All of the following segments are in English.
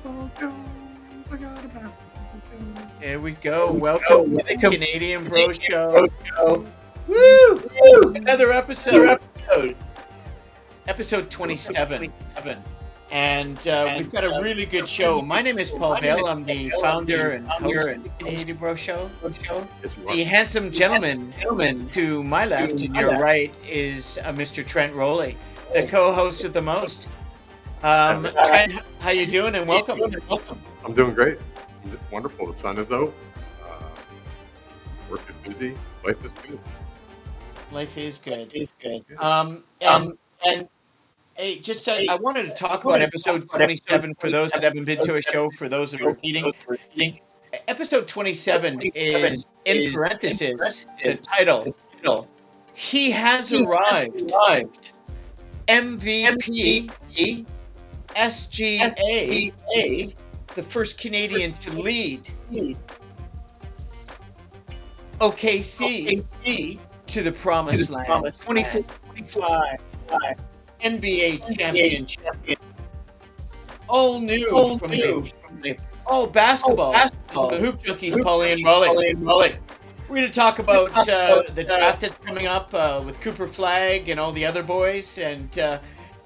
basketball Jones. I got a basketball Jones. Here we go. Welcome to the Canadian Bro Show. Woo! Woo! Another episode. Episode 27. And we've got a really good show. My name is Paul Bale. I'm the founder and host of the Canadian Bro Show. The handsome gentleman to my left and your right is Mr. Trent Rowley, the co-host of The Most. Trent, how you doing? And welcome. I'm doing great. Wonderful. The sun is out. Work is busy. Life is good. Life is good. And hey, just I wanted to talk about episode 27 for those that haven't been to a show. For those that are repeating, episode 27 is in parentheses the title. He has arrived. MVP SGA, the first Canadian to lead OKC to the promised land. 2025 NBA championship. All new from the basketball. The Hoopjunkies, Pauly and Rowley. We're going to talk about the draft that's coming up with Cooper Flagg and all the other boys. And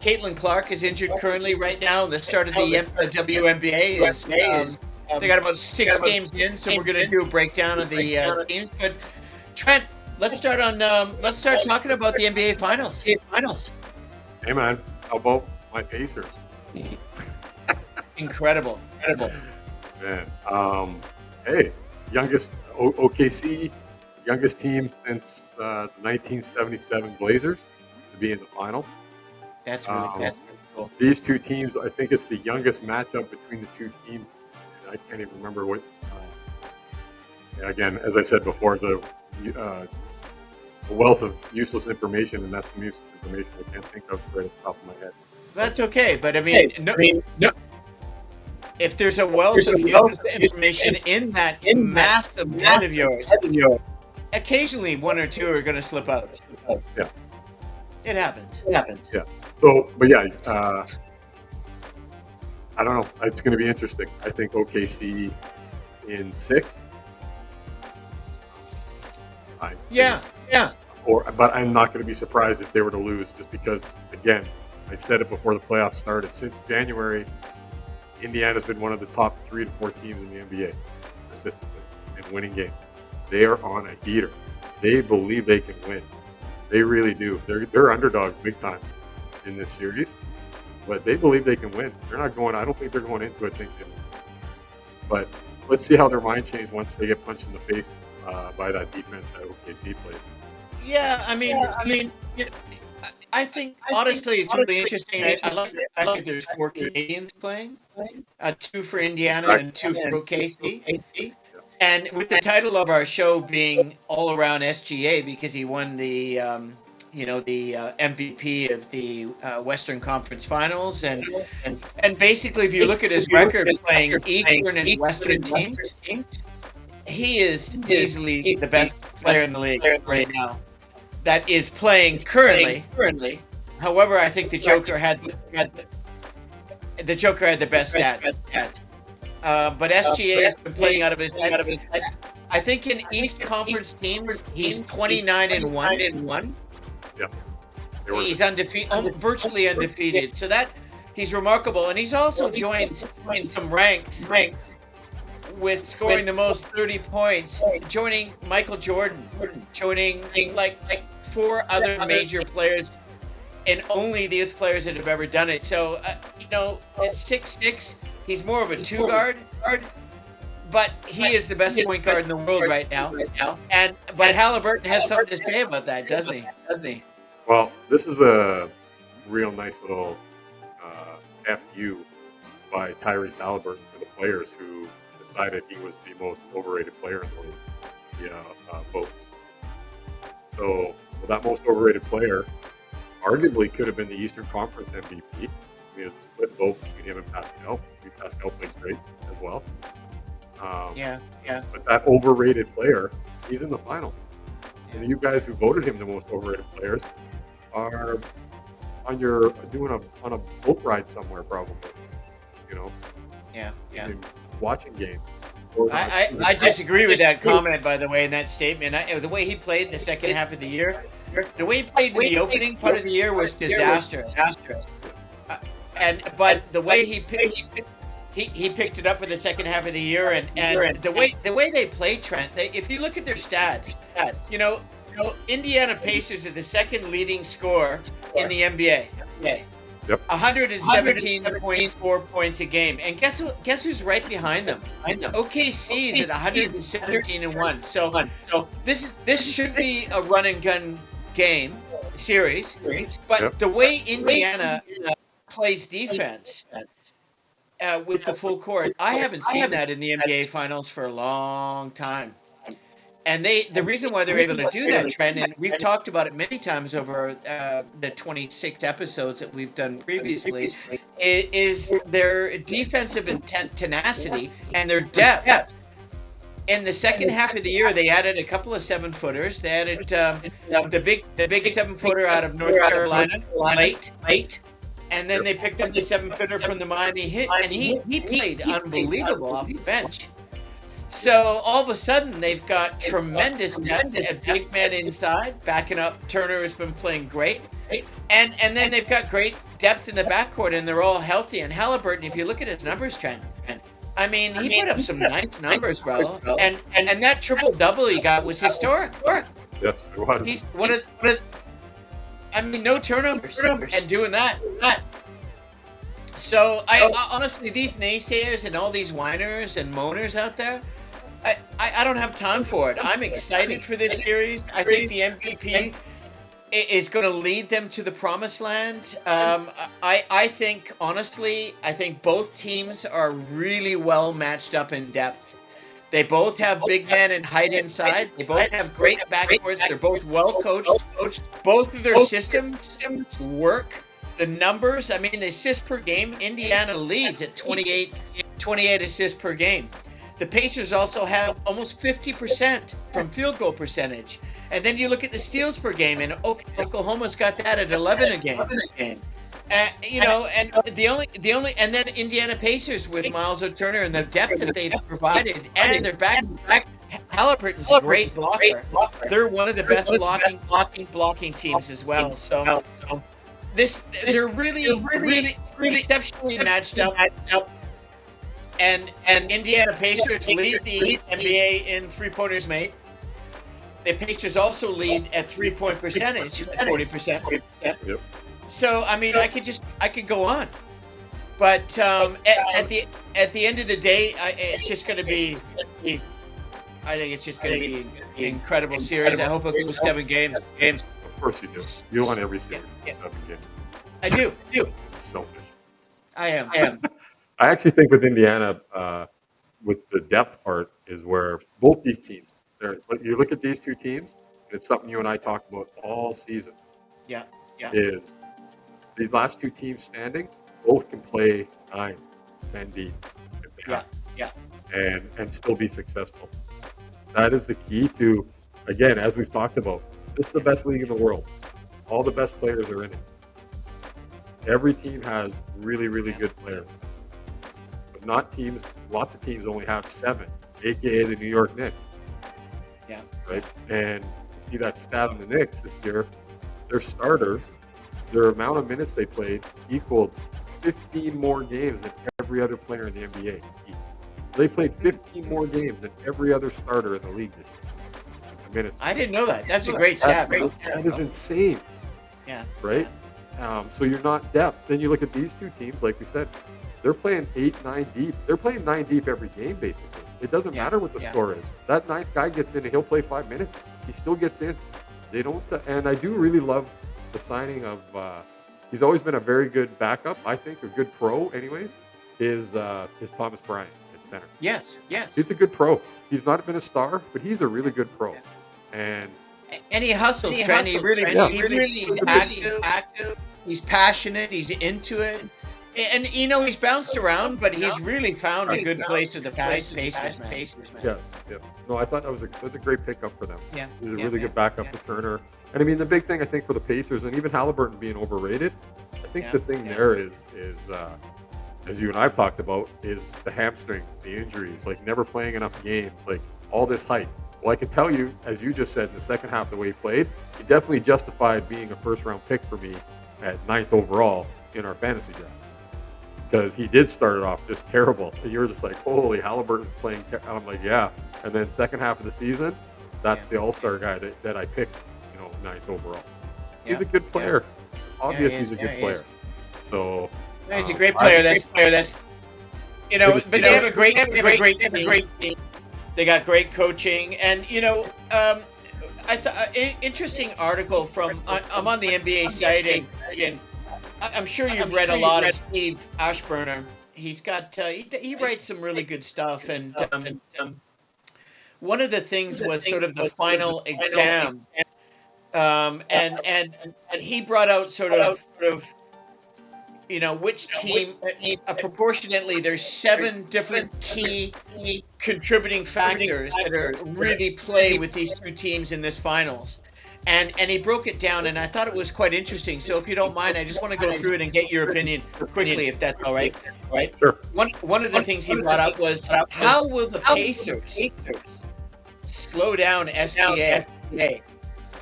Caitlin Clark is injured currently right now. The start of the WNBA is they got about 6 games in, so we're going to do a breakdown of the teams. But Trent, let's start talking about the NBA Finals. Hey man, how about my Pacers? Incredible. Man, hey, youngest OKC, youngest team since the 1977 Blazers to be in the final. That's really cool. These two teams, I think it's the youngest matchup between the two teams. I can't even remember what. Again, as I said before, the wealth of useless information, and that's some useless information I can't think of right at the top of my head. That's okay, but I mean, no. If there's a wealth of useless information in that massive head of yours, occasionally one or two are going to slip out. Yeah. It happens. Yeah. So, but yeah, I don't know. It's going to be interesting. I think OKC in 6. Yeah. But I'm not going to be surprised if they were to lose, just because, again, I said it before the playoffs started. Since January, Indiana's been one of the top 3 to 4 teams in the NBA statistically in winning games. They are on a heater. They believe they can win. They really do. They're underdogs big time in this series, but they believe they can win. They're not going. I don't think they're going into it thinking. But let's see how their mind changes once they get punched in the face by that defense that OKC plays. Yeah, I mean, I think honestly it's really interesting. I like that there's 4 Canadians playing, 2 for Indiana and 2 for OKC. And with the title of our show being all around SGA because he won the MVP of the Western Conference Finals, and basically if you look at his record playing Eastern and Western teams, he is easily the best player in the league right now. That is playing currently. However, I think the Joker had the best stats. But SGA has been playing out of his head. I think in East Conference teams, he's 29-1. Yeah. He's undefeated, virtually undefeated. So that he's remarkable, and he's also joined some ranks with scoring the most 30 points, joining Michael Jordan, joining like 4 other major players, and only these players that have ever done it. So at 6'6", he's more of a 2 guard, but he is the best point guard in the world right now. But Halliburton has something to say about that, doesn't he? Well, this is a real nice little FU by Tyrese Halliburton for the players who decided he was the most overrated player in the league, votes. So that most overrated player arguably could have been the Eastern Conference MVP. I mean, it's a split vote between him and Pascal. Pascal played great as well. Yeah. But that overrated player, he's in the final. And you guys who voted him the most overrated players are on a boat ride somewhere, probably. Yeah. in watching games. Or I disagree with that comment, by the way, in that statement. The way he played in the second half of the year, the way he played in the opening part of the year was disastrous. But the way he picked it up in the second half of the year, and the way they play, Trent. If you look at their stats, you know, Indiana Pacers are the second leading scorer in the NBA. Yep. 117.4 points a game, and guess who's right behind them? OKC is at 117-1. So this should be a run and gun series, but the way Indiana plays defense with the full court, I haven't seen that in the NBA Finals for a long time. And the reason why they're able to do that, Trent, and we've talked about it many times over the 26 episodes that we've done previously, is their defensive tenacity and their depth. In the second half of the year, they added a couple of 7-footers. They added the big 7-footer out of North Carolina late. And then they picked up the 7-footer from the Miami Heat, and he played unbelievable off the bench. So all of a sudden, they've got tremendous depth at big man inside, backing up. Turner has been playing great. And then they've got great depth in the backcourt, and they're all healthy. And Halliburton, if you look at his numbers, Trent, I mean, he put up some nice numbers, bro. And that triple-double he got was historic. Yes, it was. He's one of I mean, no turnovers and doing that. So I honestly, these naysayers and all these whiners and moaners out there, I don't have time for it. I'm excited for this series. I think the MVP is going to lead them to the promised land. I think, honestly, both teams are really well matched up in depth. They both have big men and height inside. They both have great backcourts. They're both well coached. Both of their systems work. The numbers, I mean, the assists per game, Indiana leads at 28 assists per game. The Pacers also have almost 50% from field goal percentage. And then you look at the steals per game, and Oklahoma's got that at 11 a game. And then Indiana Pacers with Miles O'Turner and the depth that they've provided, and in their back, Halliburton's a great blocker. They're one of the best blocking teams as well. So they're really exceptionally matched up. And Indiana Pacers lead the NBA in three-pointers made. The Pacers also lead at three-point percentage, 40%. Yep. So I mean, I could go on, but at the end of the day, it's just going to be. I think it's just going to be an incredible series. I hope it goes 7 games. Of course you do. You want every series 7 games. I do. Selfish. I am. I actually think with Indiana, with the depth part, is where both these teams. You look at these two teams, and it's something you and I talked about all season. Yeah. Is these last two teams standing both can play 9, 10 deep. Yeah. And still be successful. That is the key to, again, as we've talked about, this is the best league in the world. All the best players are in it. Every team has really, really good players. But not teams, lots of teams only have 7, aka the New York Knicks. Yeah. Right? And you see that stat on the Knicks this year, their starters, their amount of minutes they played equaled 15 more games than every other player in the NBA. They played 15 more games than every other starter in the league this year. Minutes. I didn't know that. That's a great stat. That is insane. Yeah. Right? So you're not depth. Then you look at these two teams, like we said, they're playing 8, 9 deep. They're playing 9 deep every game, basically. It doesn't matter what the score is. That 9th guy gets in and he'll play 5 minutes. He still gets in. They don't, and I do really love the signing of, he's always been a very good backup, I think, a good pro anyways, is Thomas Bryant at center. Yes. He's a good pro. He's not been a star, but he's a really good pro. Yeah. And he hustles, Trent. He really is active. He's passionate. He's into it. And, he's bounced around, but he's really found a good place with the Pacers, man. Yeah. No, I thought that was a great pickup for them. Yeah. He's a really good backup to Turner. And I mean, the big thing I think for the Pacers, and even Halliburton being overrated, I think the thing there is as you and I've talked about, is the hamstrings, the injuries, like never playing enough games, like all this hype. Well, I can tell you, as you just said, in the second half, the way he played, he definitely justified being a first-round pick for me at 9th overall in our fantasy draft. Because he did start it off just terrible. And you were just like, holy, Halliburton's playing. I'm like, yeah. And then second half of the season, that's the all-star guy that I picked, 9th overall. He's a good player. Obviously, he's a good player. So he's a great player. That's but they have a great team. They got great coaching, and I thought interesting article from I'm on the NBA site, and I'm sure you've read a lot of Steve Ashburner. He's got he writes some really good stuff, and one of the things was sort of the final exam, and he brought out sort of which team proportionately. There's 7 different key contributing factors that are really play with these 2 teams in this finals. And he broke it down, and I thought it was quite interesting. So if you don't mind, I just want to go through it and get your opinion quickly, if that's all right. Sure. One of the things he brought up was, how will the Pacers slow down SGA?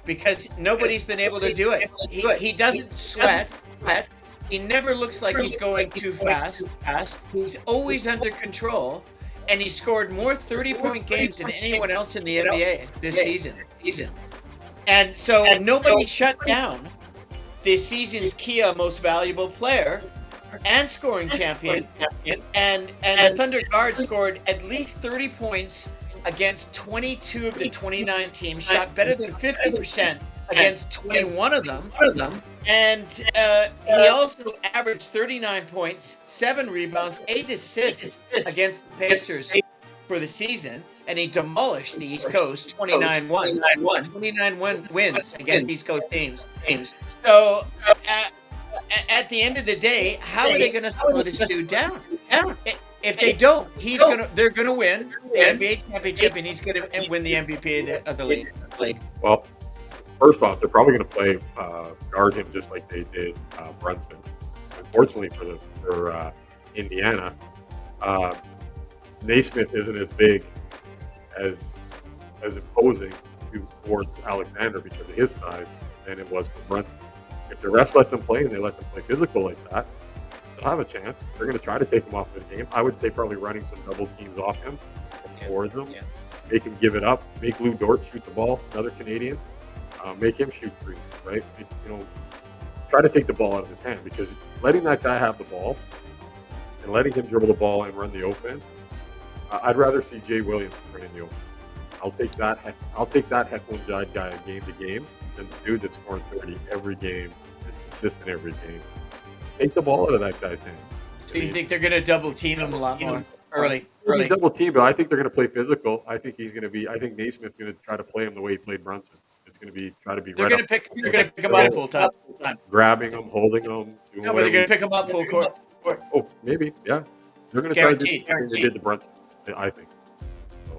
Because nobody's been able to do it. He doesn't sweat. He never looks like he's going too fast. He's always under control, and he scored more 30-point games than anyone else in the NBA this season. And so nobody shut down this season's Kia most valuable player and scoring champion. And the Thunder guard scored at least 30 points against 22 of the 29 teams, shot better than 50% against 21 of them. And he also averaged 39 points, 7 rebounds, 8 assists against the Pacers for the season. And he demolished the East Coast 29-1. 29 wins against East Coast teams. So at the end of the day, how are they going to slow this dude down? If they don't, they're gonna win the NBA championship, and he's gonna win the MVP of the league. Well, first off, they're probably going to play guard him just like they did Brunson. Unfortunately for Indiana, Naismith isn't as big as imposing towards Alexander because of his size than it was for Brunson. If the refs let them play and they let them play physical like that, they'll have a chance. They're going to try to take him off his game. I would say probably running some double teams off him towards him. Make him give it up. Make Lou Dort shoot the ball, another Canadian. Make him shoot threes, right? Try to take the ball out of his hand, because letting that guy have the ball and letting him dribble the ball and run the offense, I'd rather see Jay Williams running the offense. I'll take that Heckle and Jide guy game to game than the dude that's scoring 30 every game, is consistent every game. Take the ball out of that guy's hand. So you think they're going to double team him a lot more early? Double team, but I think they're going to play physical. I think Naismith's going to try to play him the way he played Brunson. It's going to be They're going to pick him up full time. Grabbing him, holding him. No, but they're going to pick him up full court. Oh, maybe, yeah. They're going to try to do what they did to Brunson, I think. So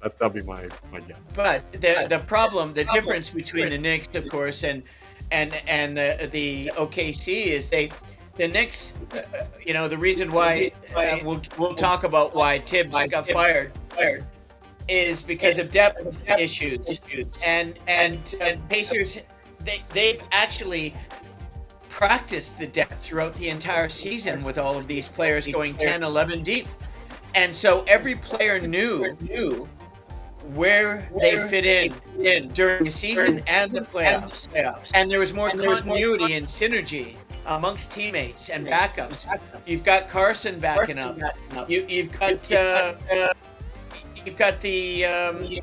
that'll be my guess. But the difference between the Knicks, of course, and the OKC is the Knicks. The reason why we'll talk about why Tibbs got fired is because of depth issues, and Pacers they've actually practiced the depth throughout the entire season with all of these players going 10, 11 deep, and so every player knew where they fit in during the season and the playoffs, and there was more continuity and synergy amongst teammates and backups. You've got Carson backing up. You've got the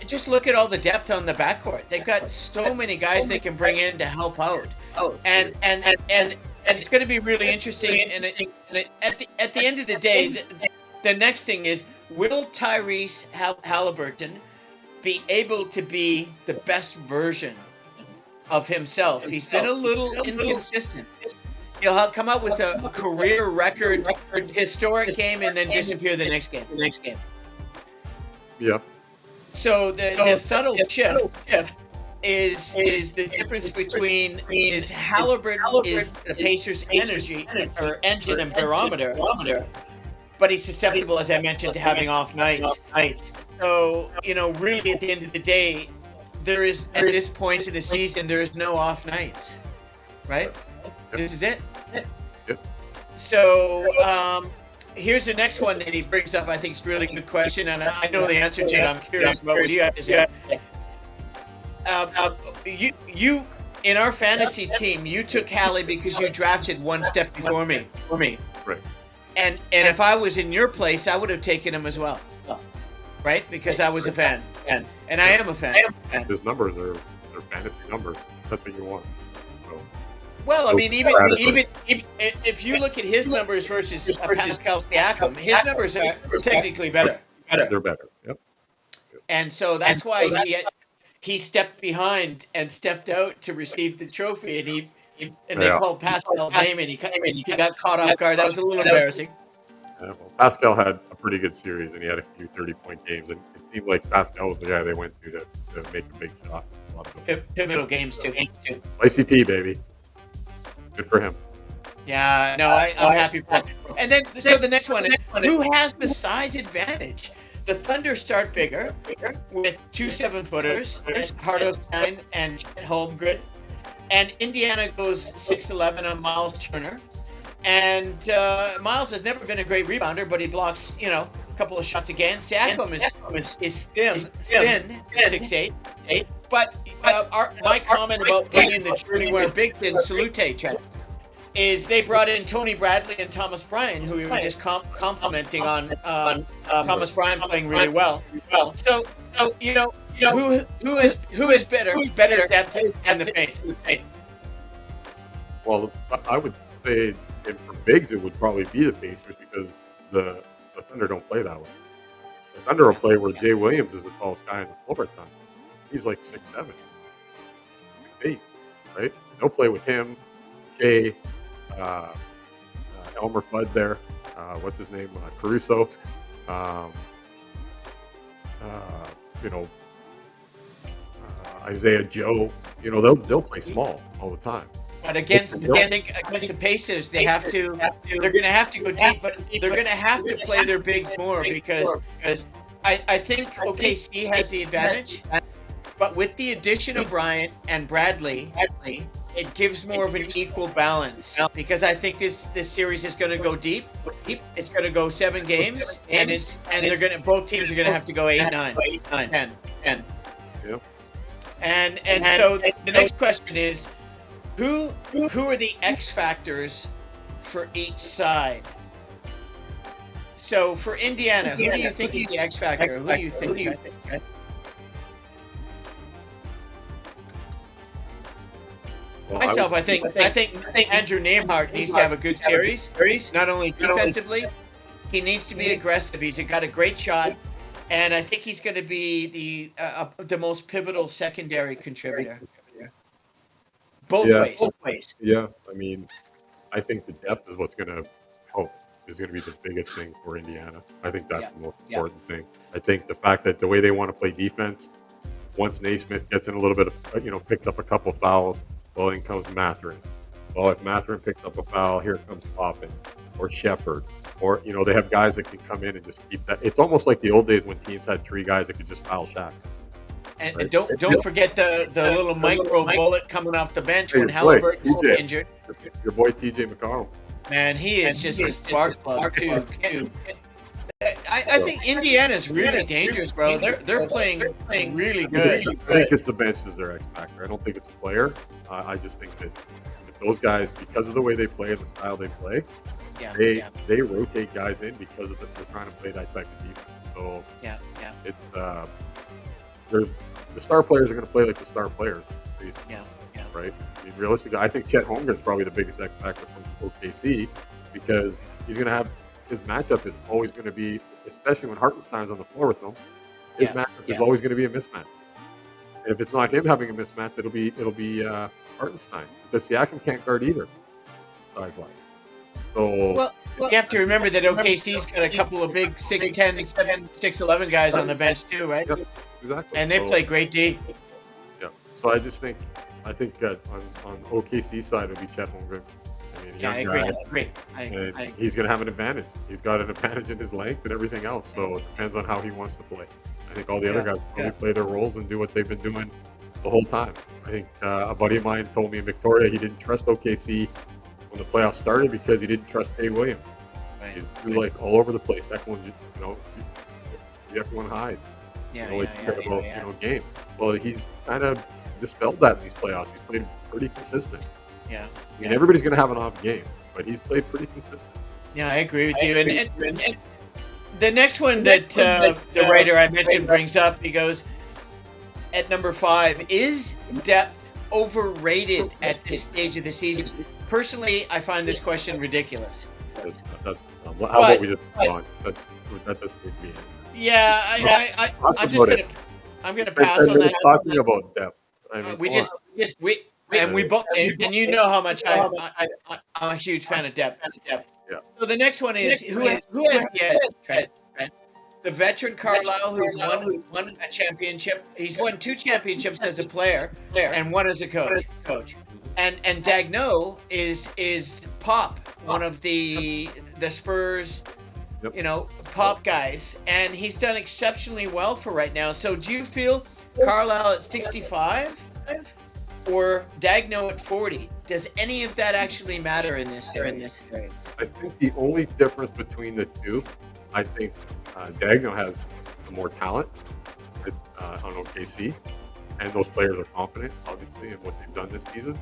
just look at all the depth on the backcourt. They've got so many guys they can bring in to help out. And it's going to be really interesting. And at the end of the day, the next thing is, will Tyrese Halliburton be able to be the best version of himself? He's been a little inconsistent. He'll come out with a career record, historic game, and then disappear the next game. Yeah. So the subtle shift is the difference between is Halliburton is the Pacers' energy or engine and barometer, but he's susceptible, as I mentioned, to having off nights. So, really at the end of the day, there is, at this point in the season, there is no off nights, right? This is it. Yep. So, here's the next one that he brings up. I think it's a really good question, and I know the answer to it. I'm curious about what you have to say. You in our fantasy team, you took Hallie because you drafted one step before me. Right. And if I was in your place, I would have taken him as well, right? Because I was a fan, and I am a fan. His numbers are fantasy numbers. That's what you want. So, well, I mean, even if you look at his numbers versus Pascal Siakam, his numbers are technically better. They're better. Yep. And so that's why he stepped behind and stepped out to receive the trophy, and they called Pascal's name, and he got caught off guard. That was a little embarrassing. Well, Pascal had a pretty good series, and he had a few 30-point games, and it seemed like Pascal was the guy they went to make a big shot. Pivotal games too. ICP, baby. Good for him. Yeah, no, I'm happy for him. And then, so the next one is, who has the size advantage? The Thunder start bigger with 2 7-footers, Hartenstein and Holmgren. And Indiana goes 6'11" on Miles Turner. And Miles has never been a great rebounder, but he blocks, a couple of shots again. Siakam is thin, 6'8". But my comment about bringing the Trudy Wear Bigs in, salute, Chad, is they brought in Tony Bradley and Thomas Bryan, who we were just complimenting on Thomas Bryan playing really well. So who is better depth in the paint? Well, I would say, and for bigs, it would probably be the Pacers because the Thunder don't play that way. The Thunder will play where Jay Williams is the tallest guy on the floor at times. He's like 6'7", 6'8", right? They'll play with him, Shea, Elmer Fudd there. What's his name? Caruso. Isaiah Joe. They'll play small all the time. But against the Pacers, they're going to have to go deep, but they're going to have to play their bigs more because I think OKC has the advantage. But with the addition of Bryant and Bradley, it gives more of an equal balance because I think this series is going to go deep. It's going to go 7 games, and both teams are going to have to go 8, 9, 10. Yep. And so the next question is, who are the X factors for each side? So for Indiana, who do you think is the X factor? Who do you think? Myself, I think Andrew Nembhard needs to have a good series. Not only defensively, he needs to be aggressive. He's got a great shot, and I think he's going to be the most pivotal secondary contributor. Both ways. Yeah, I mean, I think the depth is what's going to help. Is going to be the biggest thing for Indiana. I think that's the most important thing. I think the fact that the way they want to play defense, once Naismith gets in a little bit of, picks up a couple fouls, well, in comes Mathurin. Well, if Mathurin picks up a foul, here comes Toppin or Shepard. Or, they have guys that can come in and just keep that. It's almost like the old days when teams had 3 guys that could just foul Shaq. And right? don't forget the little micro bullet coming off the bench when Halliburton's injured. Your boy TJ McConnell. Man, he is just a spark plug too. I think Indiana's really dangerous, bro. They're playing really good. I think it's the bench is their X factor. I don't think it's a player. I just think that if those guys, because of the way they play and the style they play, they rotate guys in because of they're trying to play that type of defense. So it's the star players are going to play like the star players. Right. I mean, realistically, I think Chet Holmgren's probably the biggest X factor from OKC because he's going to have. His matchup is always going to be, especially when Hartenstein's on the floor with them, his matchup is always going to be a mismatch. And if it's not him having a mismatch, it'll be Hartenstein because Siakam can't guard either, size-wise. So you have to remember that OKC's got a couple of big 6'10", 6'11" guys on the bench too, right? Yep, exactly. And they play great D. Yeah. So I think that on OKC side it'll be Chet Holmgren. I mean, a Yeah, I young agree. guy, I agree. and he's going to have an advantage. He's got an advantage in his length and everything else. So it depends on how he wants to play. I think all the other Yeah, guys probably play their roles and do what they've been doing the whole time. I think a buddy of mine told me in Victoria he didn't trust OKC when the playoffs started because he didn't trust Dave Williams. right. He's too like all over the place. Everyone, everyone hide. Yeah, Like yeah, care yeah, about yeah, game. Well, he's kind of dispelled that in these playoffs. He's played pretty consistent. yeah. I mean, everybody's going to have an off game, but he's played pretty consistent. Yeah, I agree with you. And the next one that the writer I mentioned brings up, he goes, at number 5, is depth overrated at this stage of the season? Personally, I find this question ridiculous. That's how about we just move on? That doesn't make me happy. Yeah, I'm gonna pass on that. Talking about depth. I mean, We both, and you know how much I'm a huge fan of depth. Yeah. So the next one is who has the edge, Trent? The veteran Carlisle, who's won a championship. He's won 2 championships as a player and 1 as a coach. And Dagno is Pop, one of the Spurs, Pop guys, and he's done exceptionally well for right now. So do you feel Carlisle at 65 or Dagno at 40? Does any of that actually matter in this series? I think the only difference between the two, I think Dagno has more talent on OKC, and those players are confident, obviously, in what they've done this season.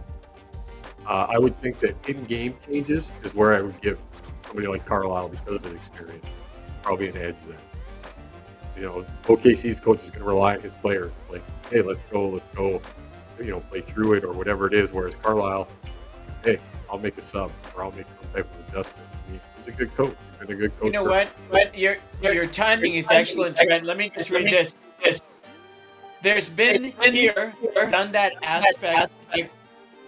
I would think that in-game changes is where I would give somebody like Carlisle, because of his experience, probably an edge there. OKC's coach is going to rely on his players, like, hey, let's go, play through it or whatever it is. Whereas Carlisle, hey, I'll make a sub or I'll make some type of adjustment. I mean, he's a good coach. He's been a good coach. You know what? Your timing is excellent, Trent. Let me just read this. There's been done that aspect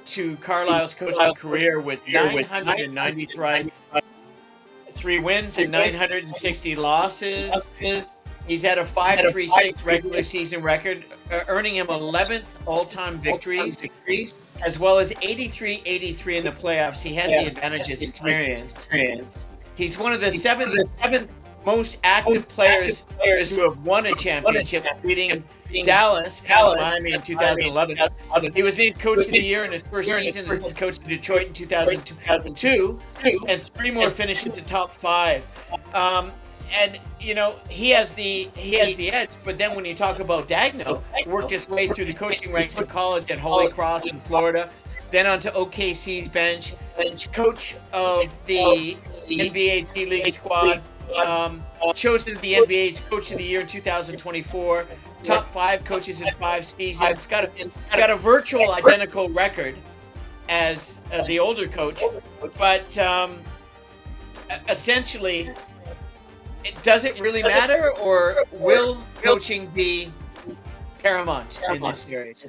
to Carlisle's coaching career with 993 wins and 960 losses. He's had a 5.36 regular season record, earning him 11th all-time victories, as well as 83-83 in the playoffs. He has the advantages experienced. He's one of the seventh most active players who have won a championship, beating Dallas past Miami in 2011. He was named Coach of the Year in his first season as head coach of Detroit in 2002, and 3 more finishes in top 5. And he has the edge. But then when you talk about Dagno, worked his way through the coaching ranks in college at Holy Cross in Florida, then onto OKC's bench, coach of the NBA G-League squad, chosen the NBA's Coach of the Year in 2024, top 5 coaches in 5 seasons, got a virtual identical record as the older coach, but essentially, does it really matter, or will coaching be paramount in this series?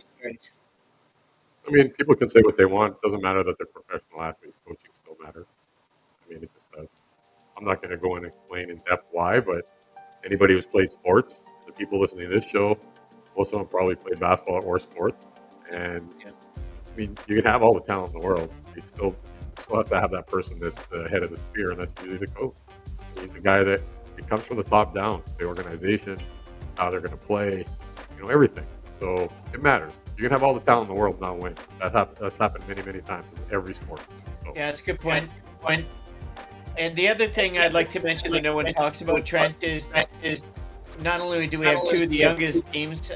I mean, people can say what they want. It doesn't matter that they're professional athletes. Coaching still matters. I mean, it just does. I'm not going to go and explain in depth why, but anybody who's played sports, the people listening to this show, most of them probably played basketball or sports. And I mean, you can have all the talent in the world. You still have to have that person that's the head of the spear, and that's usually the coach. He's the guy that it comes from the top down, the organization, how they're going to play, everything. So it matters. You can have all the talent in the world and not win. That's happened many, many times in every sport. So. Yeah, that's a good point. And the other thing I'd like to mention that no one talks about, Trent, is not only do we have 2 of the youngest teams,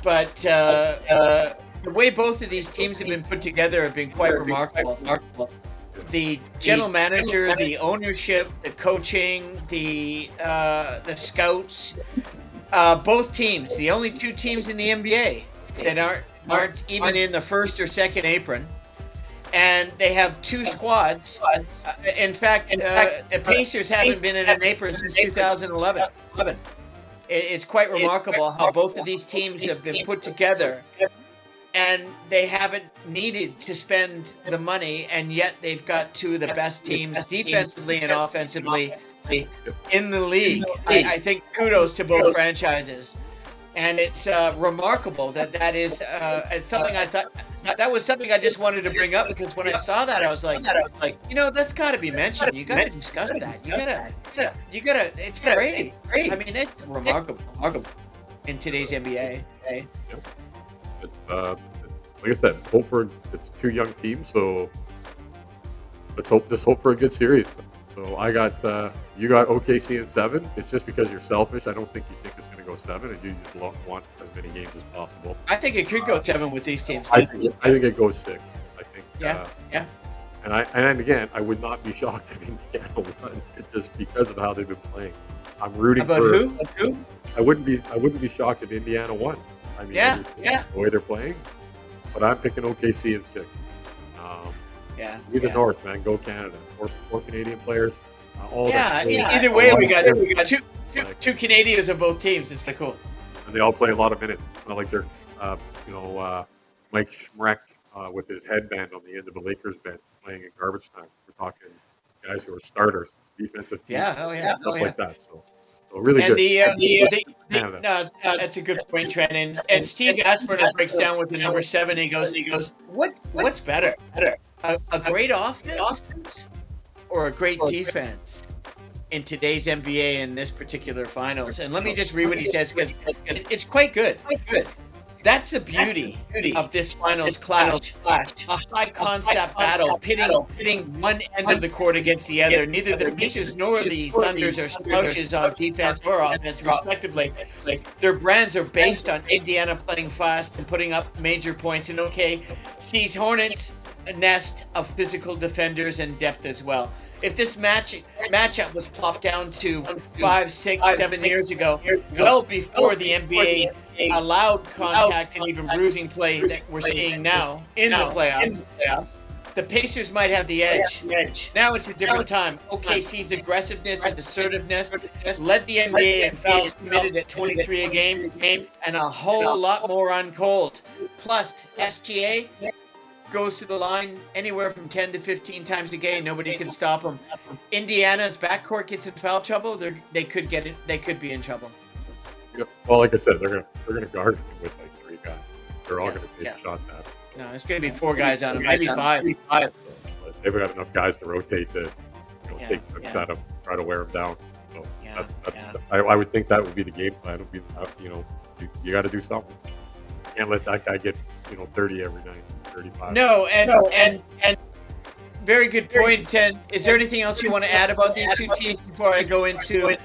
but the way both of these teams have been put together have been quite remarkable. The general manager, the ownership, the coaching, the scouts, both teams, the only 2 teams in the NBA that aren't even in the first or second apron. And they have 2 squads. In fact, the Pacers haven't been in an apron since 2011. It's quite remarkable how both of these teams have been put together, and they haven't needed to spend the money, and yet they've got 2 of the best teams defensively and offensively in the league. I think kudos to both franchises. and it's remarkable that is it's something I thought that was something I just wanted to bring up, because when I saw that, I was like, that's got to be mentioned. You got to discuss that. You gotta. It's great. I mean, it's remarkable in today's NBA. Yep. It's like I said, it's two young teams, so let's hope for a good series. So I got you got OKC in 7. It's just because you're selfish. I don't think you think it's going to go 7, and you just want as many games as possible. I think it could go 7 with these teams. I think it goes 6. I think. Yeah. And again, I would not be shocked if Indiana won, just because of how they've been playing. I'm rooting About for who? I wouldn't be shocked if Indiana won. I mean, the way they're playing, but I'm picking OKC in 6. Be the North, man. Go Canada. Four Canadian players. Either way, we got two Canadians on both teams. It's kind of cool. And they all play a lot of minutes. It's not like they're, Mike Schmreck with his headband on the end of the Lakers bench playing in garbage time. We're talking guys who are starters, defensive, stuff like that. So really good. That's a good point, Trent. And Steve Asperner breaks down with the number 7. He goes, what's better? A great offense or a great defense in today's NBA in this particular finals? And let me just read what he says, because it's quite good. That's the beauty of this finals clash. A high concept battle, pitting one end of the court against the other. Neither the Pacers nor the Thunders are slouches on defense or offense, respectively. Their brands are based on Indiana playing fast and putting up major points, and sees Hornets a nest of physical defenders and depth as well. If this matchup was plopped down to 5, 6, 7 years ago, well before the NBA allowed contact and even bruising play that we're seeing now in the playoffs, the Pacers might have the edge. Now it's a different time. OKC's aggressiveness and assertiveness led the NBA in fouls committed at 23 a game, and a whole lot more on cold. Plus, SGA goes to the line anywhere from 10 to 15 times a game. Nobody can stop them. Indiana's backcourt gets in foul trouble. They could get it. They could be in trouble. Yeah. Well, like I said, they're gonna guard him with like 3 guys. They're all gonna take a shot at. No, it's gonna be 4 guys on him, maybe 5. But they've got enough guys to rotate to take a shot of try to wear him down. So I would think that would be the game plan. Would be you got to do something. You can't let that guy get 30 every night. 35. No, and very good point, Ted. Is there anything else you want to add about these two teams before I go into?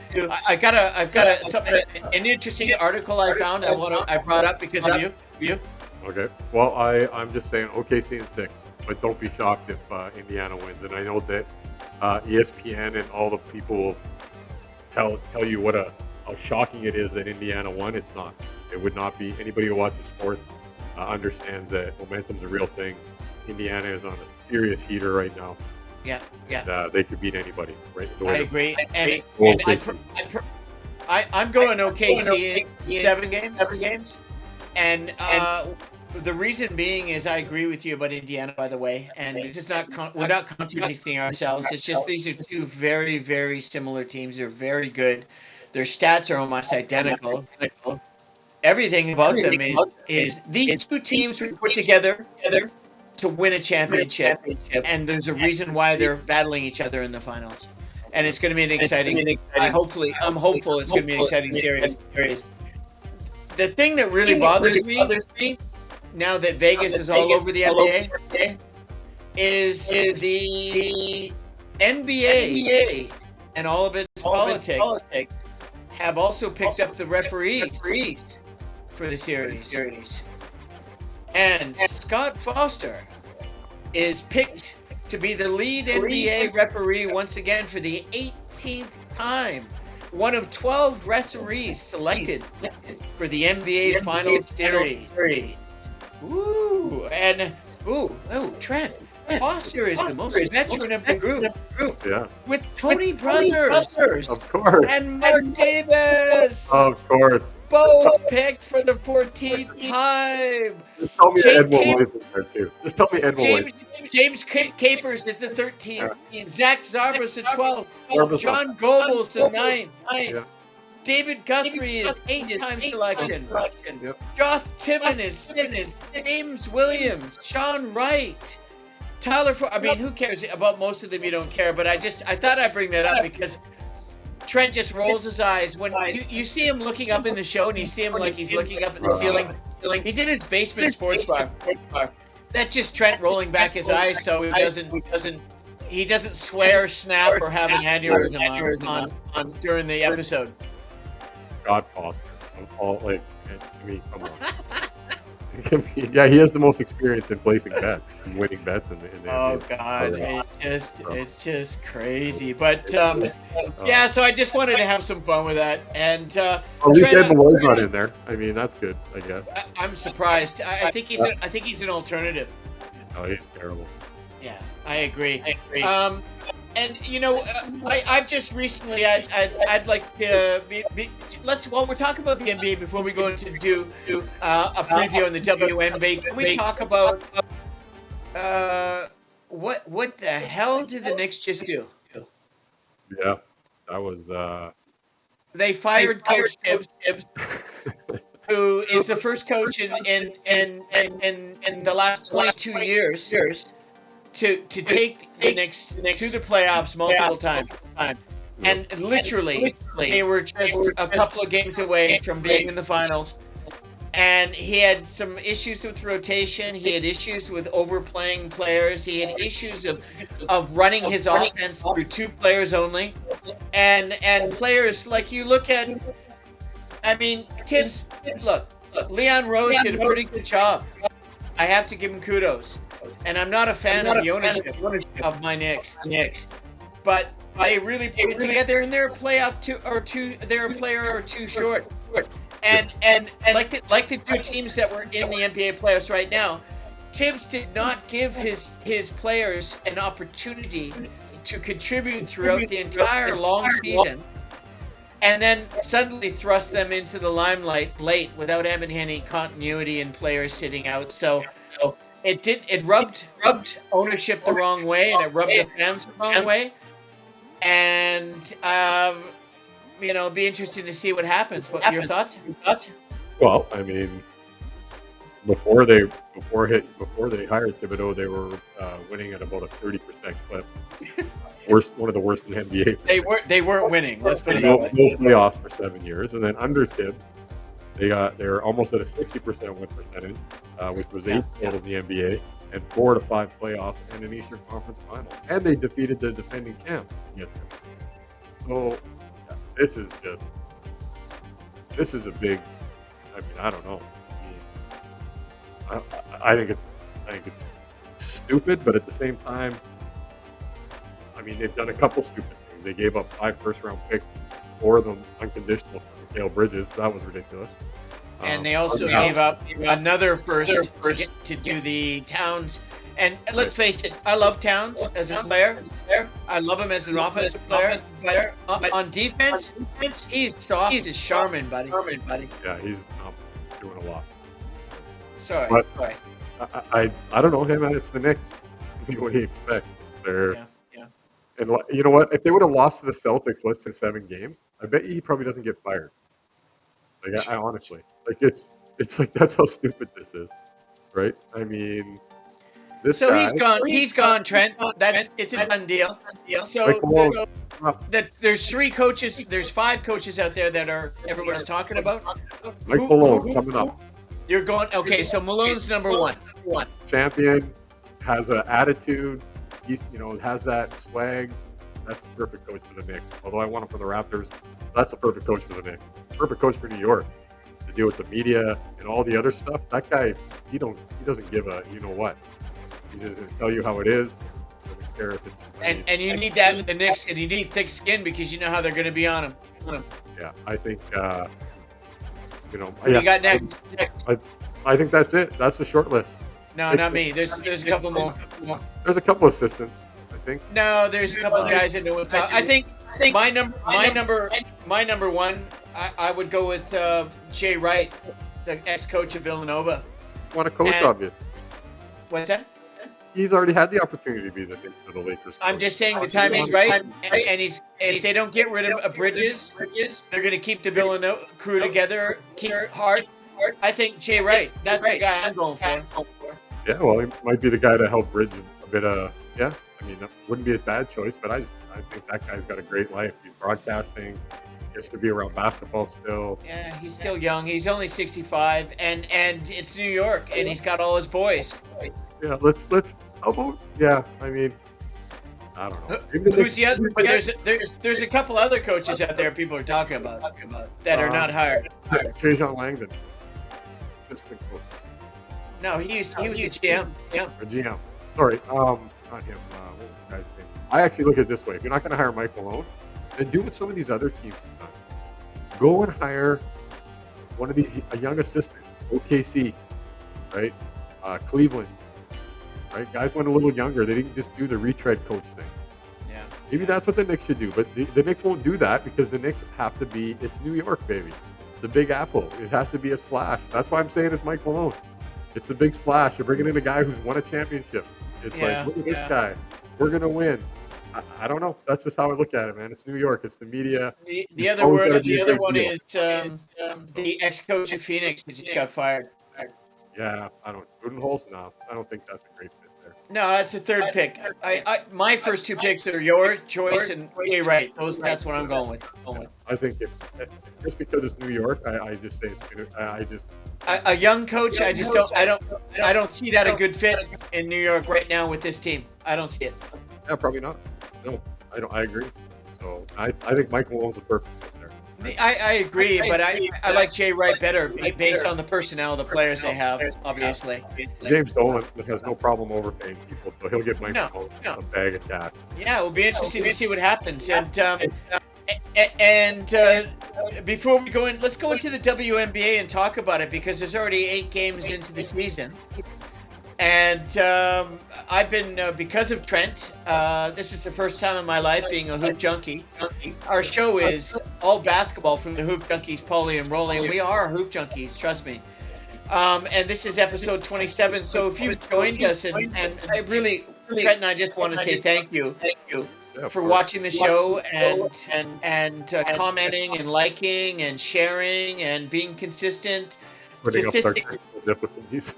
I've got an interesting article I found. I brought up because of you. Okay. Well, I'm just saying OKC in 6, but don't be shocked if Indiana wins. And I know that ESPN and all the people will tell you how shocking it is that Indiana won. It's not. It would not be. Anybody who watches sports understands that momentum's a real thing. Indiana is on a serious heater right now. Yeah. And, they could beat anybody. Right? I agree. I'm going OKC in 7 games. And the reason being is I agree with you about Indiana, by the way. And it's just we're not contradicting ourselves. It's just these are 2 very, very similar teams. They're very good. Their stats are almost identical. Everything about them is these 2 teams were put together to win a championship, and there's a reason why they're battling each other in the finals. And it's going to be an exciting. I'm hopeful it's going to be an exciting series. The thing that really bothers me now that Vegas is all over the NBA is the NBA and all of its politics have also picked up the referees for the series. And Scott Foster is picked to be the lead NBA referee once again for the 18th time. One of 12 referees selected for the NBA's final series. Trent. Foster is the most veteran of the group. Yeah. With Tony Brothers. Of course. And Mike Davis. Of course. Both picked for the 14th time. Just tell me Ed Williams is there too. Just tell me Ed Williams. James Capers is the 13th. Yeah. Zach Zarba's the 12th. John Goebel's the 9th. Yeah. David Guthrie is 8-time selection. Yep. Joth Tiven is 6. James Williams, Sean Wright, Tyler. I mean, who cares about most of them? You don't care, but I thought I'd bring that up because Trent just rolls his eyes when you see him looking up in the show, and you see him like he's looking up at the ceiling. He's in his basement sports bar. That's just Trent rolling back his eyes so he doesn't swear, snap, or have an aneurysm on during the episode. God Foster. I mean, come on. Yeah, he has the most experience in placing bets and winning bets in the Oh God, it's just crazy. But yeah, so I just wanted to have some fun with that. And at least Ed Malloy's not in there. I mean, that's good, I guess. I'm surprised. I think he's an alternative. Oh, he's terrible. Yeah, I agree. And you know, I've just recently I'd like to while we're talking about the NBA before we go into do a preview on the WNBA. Can we talk about what the hell did the Knicks just do? Yeah, that was. They fired Coach Tibbs, who is the first coach in the last 22 years to take the Knicks to the playoffs multiple times. And literally, they were just a couple of games away from being in the finals. And he had some issues with rotation. He had issues with overplaying players. He had issues of running his offense through 2 players only. And players, like you look at, I mean, Tibbs, look, Leon Rose did a pretty good job. I have to give him kudos. And I'm not a fan of the ownership of my Knicks. But they really put it together, and they're a player or two short. And like the 2 teams that were in the NBA playoffs right now, Tibbs did not give his players an opportunity to contribute throughout the entire long season, and then suddenly thrust them into the limelight late without having any continuity and players sitting out. So it rubbed ownership the wrong way, and it rubbed the fans the wrong way. And be interesting to see what happens. What your thoughts? Well, I mean, before they hired Thibodeau, they were winning at about a 30% clip. One of the worst in the NBA. They weren't winning. Let's put it no that way. playoffs for 7 years, and then under Tibbs, they're almost at a 60% win percentage, which was 8th total in the NBA, and 4 to 5 playoffs and an Eastern Conference final, and they defeated the defending champs. So this is a big. I mean, I don't know. I think it's stupid, but at the same time, I mean, they've done a couple stupid things. They gave up 5 first-round picks, 4 of them unconditional for Mikal Bridges. That was ridiculous. And they also gave up another first to do the Towns. And let's face it, I love Towns as a player. I love him as an offensive player. But on defense, he's soft as Charmin, buddy. Yeah, he's doing a lot. Sorry. I don't know him, man. It's the Knicks. What do you expect? Yeah. And you know what? If they would have lost to the Celtics, let's say 7 games, I bet you he probably doesn't get fired. Like, I honestly, like it's like that's how stupid this is, right? I mean, this so guy, he's gone, Trent. It's a done deal. So there's 3 coaches. There's 5 coaches out there that everyone's talking about. Mike Malone coming up. You're going okay. So Malone's number 1. Champion, has an attitude. He's has that swag. That's a perfect coach for the Knicks. Although I want him for the Raptors, that's a perfect coach for the Knicks. Perfect coach for New York to deal with the media and all the other stuff. That guy, he doesn't give a what. He's just going to tell you how it is. He doesn't care if it's. And you need that with the Knicks, and you need thick skin because you know how they're going to be on him. Yeah, I think. What do you got next? I think that's it. That's the short list. No, not me. There's a couple more. There's a couple assistants, I think. No, there's a couple of guys that know what's I think my number 1. I would go with Jay Wright, the ex-coach of Villanova. Want to coach of you? What's that? he's already had the opportunity to be the face of the Lakers I'm coach. just saying the timing's right, and he's if they don't get rid of Bridges, they're going to keep the Villanova crew together, keep hard. I think Jay Wright, that's the guy I'm going for. Yeah, well, he might be the guy to help bridge a bit of, yeah. I mean, that wouldn't be a bad choice, but I think that guy's got a great life. He's broadcasting, gets to be around basketball still. Yeah, he's still young. He's only 65, and it's New York, and he's got all his boys. Yeah, let's. How about? Yeah, I mean, I don't know. Maybe the Who's Knicks- the other? But there's a couple other coaches out there people are talking about that are not hired. Trajan Langdon, assistant coach, No, he was a GM. Yeah. or GM. Sorry, not him. What was the guy's name? I actually look at it this way: if you're not going to hire Mike Malone, then do what some of these other teams have done. Go and hire one of a young assistant, OKC, right? Cleveland, right? Guys went a little younger. They didn't just do the retread coach thing. Yeah. Maybe that's what the Knicks should do, but the Knicks won't do that because the Knicks have to be. It's New York, baby. The Big Apple. It has to be a splash. That's why I'm saying it's Mike Malone. It's the big splash. You're bringing in a guy who's won a championship. It's like, look at this guy. We're gonna win. I don't know. That's just how I look at it, man. It's New York. It's the media. The other one is the ex-coach of Phoenix that just got fired. Yeah, Budenholzer? No, I don't think that's a great fit there. No, that's a third pick. My first two picks are yours, Joyce, and Jay Wright. That's what I'm going with. I think just because it's New York, I just say it's gonna. A young coach. I don't see that a good fit in New York right now with this team. I don't see it. Yeah, probably not. No, I don't. I agree. So I think Mike Malone's a perfect fit there. I agree, but I like Jay Wright better based on the personnel of the players they have, obviously. James Dolan has no problem overpaying people, so he'll get Mike Malone a bag of cash. Yeah, it will be interesting to see what happens. And before we go in, let's go into the WNBA and talk about it because there's already 8 games into the season. And I've been, because of Trent, this is the first time in my life being a Hoop Junkie. Our show is all basketball from the Hoop Junkies, Pauly and Rowley, and we are Hoop Junkies, trust me. And this is episode 27, so if you've joined us, and I really, Trent and I just want to say thank you for watching the show and commenting and liking and sharing and being consistent. Putting up technical difficulties.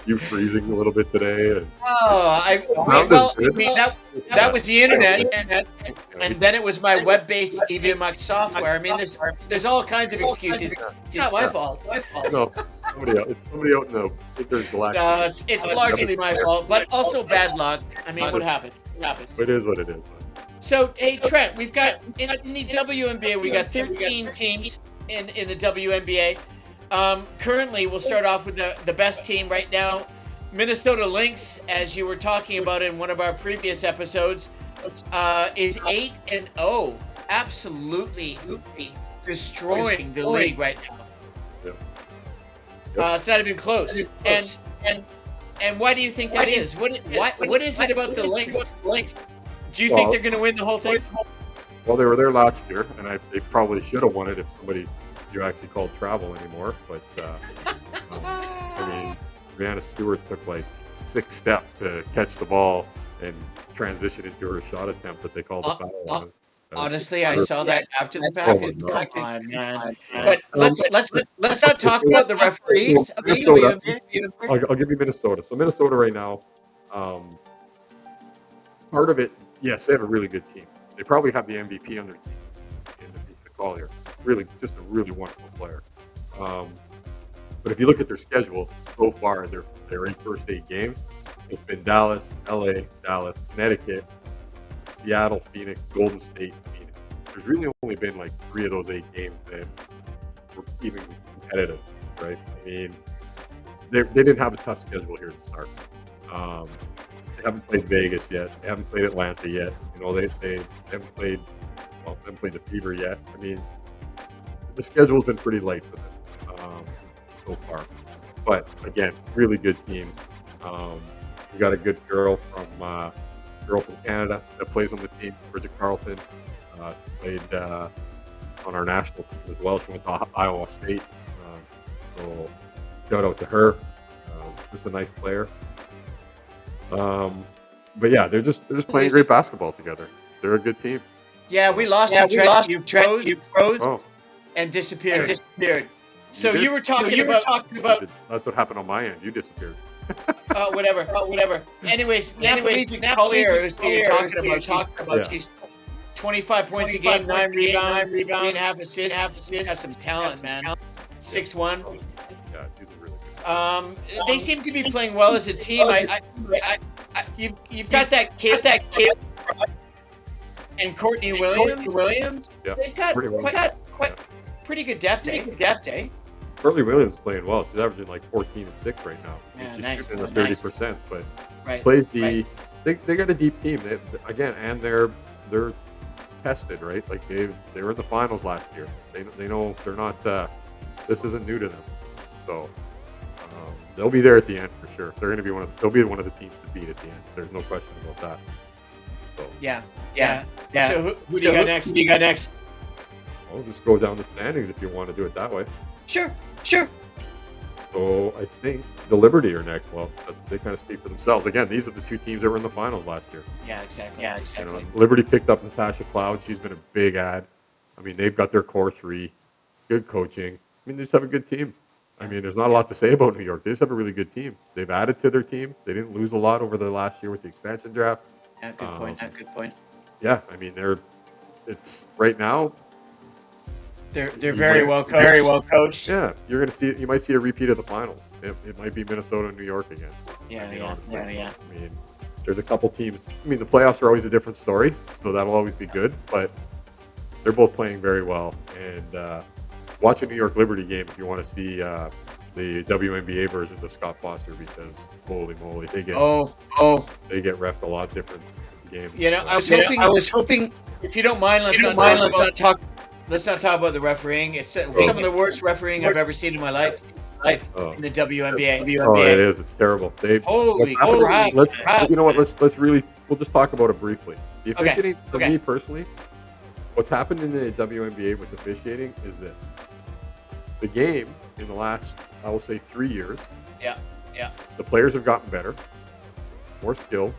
You freezing a little bit today. And that was the internet, and then it was my web-based EVMX software. I mean, there's all kinds of excuses. It's not my fault. No, somebody else. It's somebody out in the There's galactic. No, it's largely my fault, but also bad luck. I mean, what happened? It is what it is. So, hey, Trent, we've got in the WNBA, we got 13 teams in the WNBA. Currently, we'll start off with the best team right now. Minnesota Lynx, as you were talking about in one of our previous episodes, is 8-0. Absolutely destroying the league right now. It's not even close. And why do you think that is? What is it about the Lynx? Do you think they're going to win the whole thing? Well, they were there last year, and they probably should have won it if somebody you actually called travel anymore. But I mean, Brianna Stewart took like 6 steps to catch the ball and transition into her shot attempt that they called the foul on. Honestly, I saw that after the fact. Come on, man. But let's not talk about the referees. I'll give you Minnesota. So Minnesota right now, part of it, yes, they have a really good team. They probably have the MVP on their team in the Collier. Really, just a really wonderful player. But if you look at their schedule so far, their 8 first 8 games, it's been Dallas, LA, Dallas, Connecticut, Seattle, Phoenix, Golden State, Phoenix. There's really only been like 3 of those 8 games that were even competitive, right? I mean, they didn't have a tough schedule here to start. They haven't played Vegas yet. They haven't played Atlanta yet. You know, they haven't played the Fever yet. I mean, the schedule's been pretty light for them so far. But again, really good team. We got a good girl from Canada that plays on the team, Bridget Carlton. Played on our national team as well. She went to Iowa State. So shout out to her. Just a nice player. But yeah, they're just playing great basketball together. They're a good team. Yeah, we lost you, Trent. You froze Oh, and disappeared. you So did? you were talking about That's what happened on my end. You disappeared. whatever. Anyways, Pauly is who you're talking about. Yeah. She's 25 points a game, 9 rebounds, 3.5 assists. She's got some talent, man. 6'1". Yeah, she's a really good. They seem to be playing well as a team. You've got that kid and Courtney Williams. Yeah, They've got pretty well. quite pretty good depth, eh? Courtney Williams is playing well. She's averaging like 14 and 6 right now. Yeah, She's nice, shooting in nice. the 30%, but Right. plays the. They got a deep team. And they're tested, right? Like they were in the finals last year. They know they're not. This isn't new to them, so they'll be there at the end for sure. They're going to be they'll be one of the teams to beat at the end. There's no question about that. So Yeah. So who do you got next? I'll just go down the standings if you want to do it that way. Sure. So I think the Liberty are next. Well, they kind of speak for themselves. Again, these are the two teams that were in the finals last year. Yeah, exactly. You know, Liberty picked up Natasha Cloud. She's been a big add. I mean, they've got their core three, good coaching. I mean, they just have a good team. I mean, there's not a lot to say about New York. They just have a really good team. They've added to their team. They didn't lose a lot over the last year with the expansion draft. Yeah, good point. Yeah, I mean, it's right now. They're very well coached. Yeah, you might see a repeat of the finals. It might be Minnesota and New York again. Yeah. I mean, there's a couple teams. I mean, the playoffs are always a different story, so that'll always be good. But they're both playing very well. And watch a New York Liberty game if you want to see the WNBA version of Scott Foster, because holy moly, they get reffed a lot different games. You know, I was hoping, if you don't mind, let's not talk about the refereeing. It's some of the worst refereeing I've ever seen in my life. In the WNBA. Oh, it is. It's terrible. Holy crap! You know what? We'll just talk about it briefly. The officiating, for me personally, what's happened in the WNBA with officiating is this: the game in the last, I will say, 3 years. Yeah. The players have gotten better, more skilled,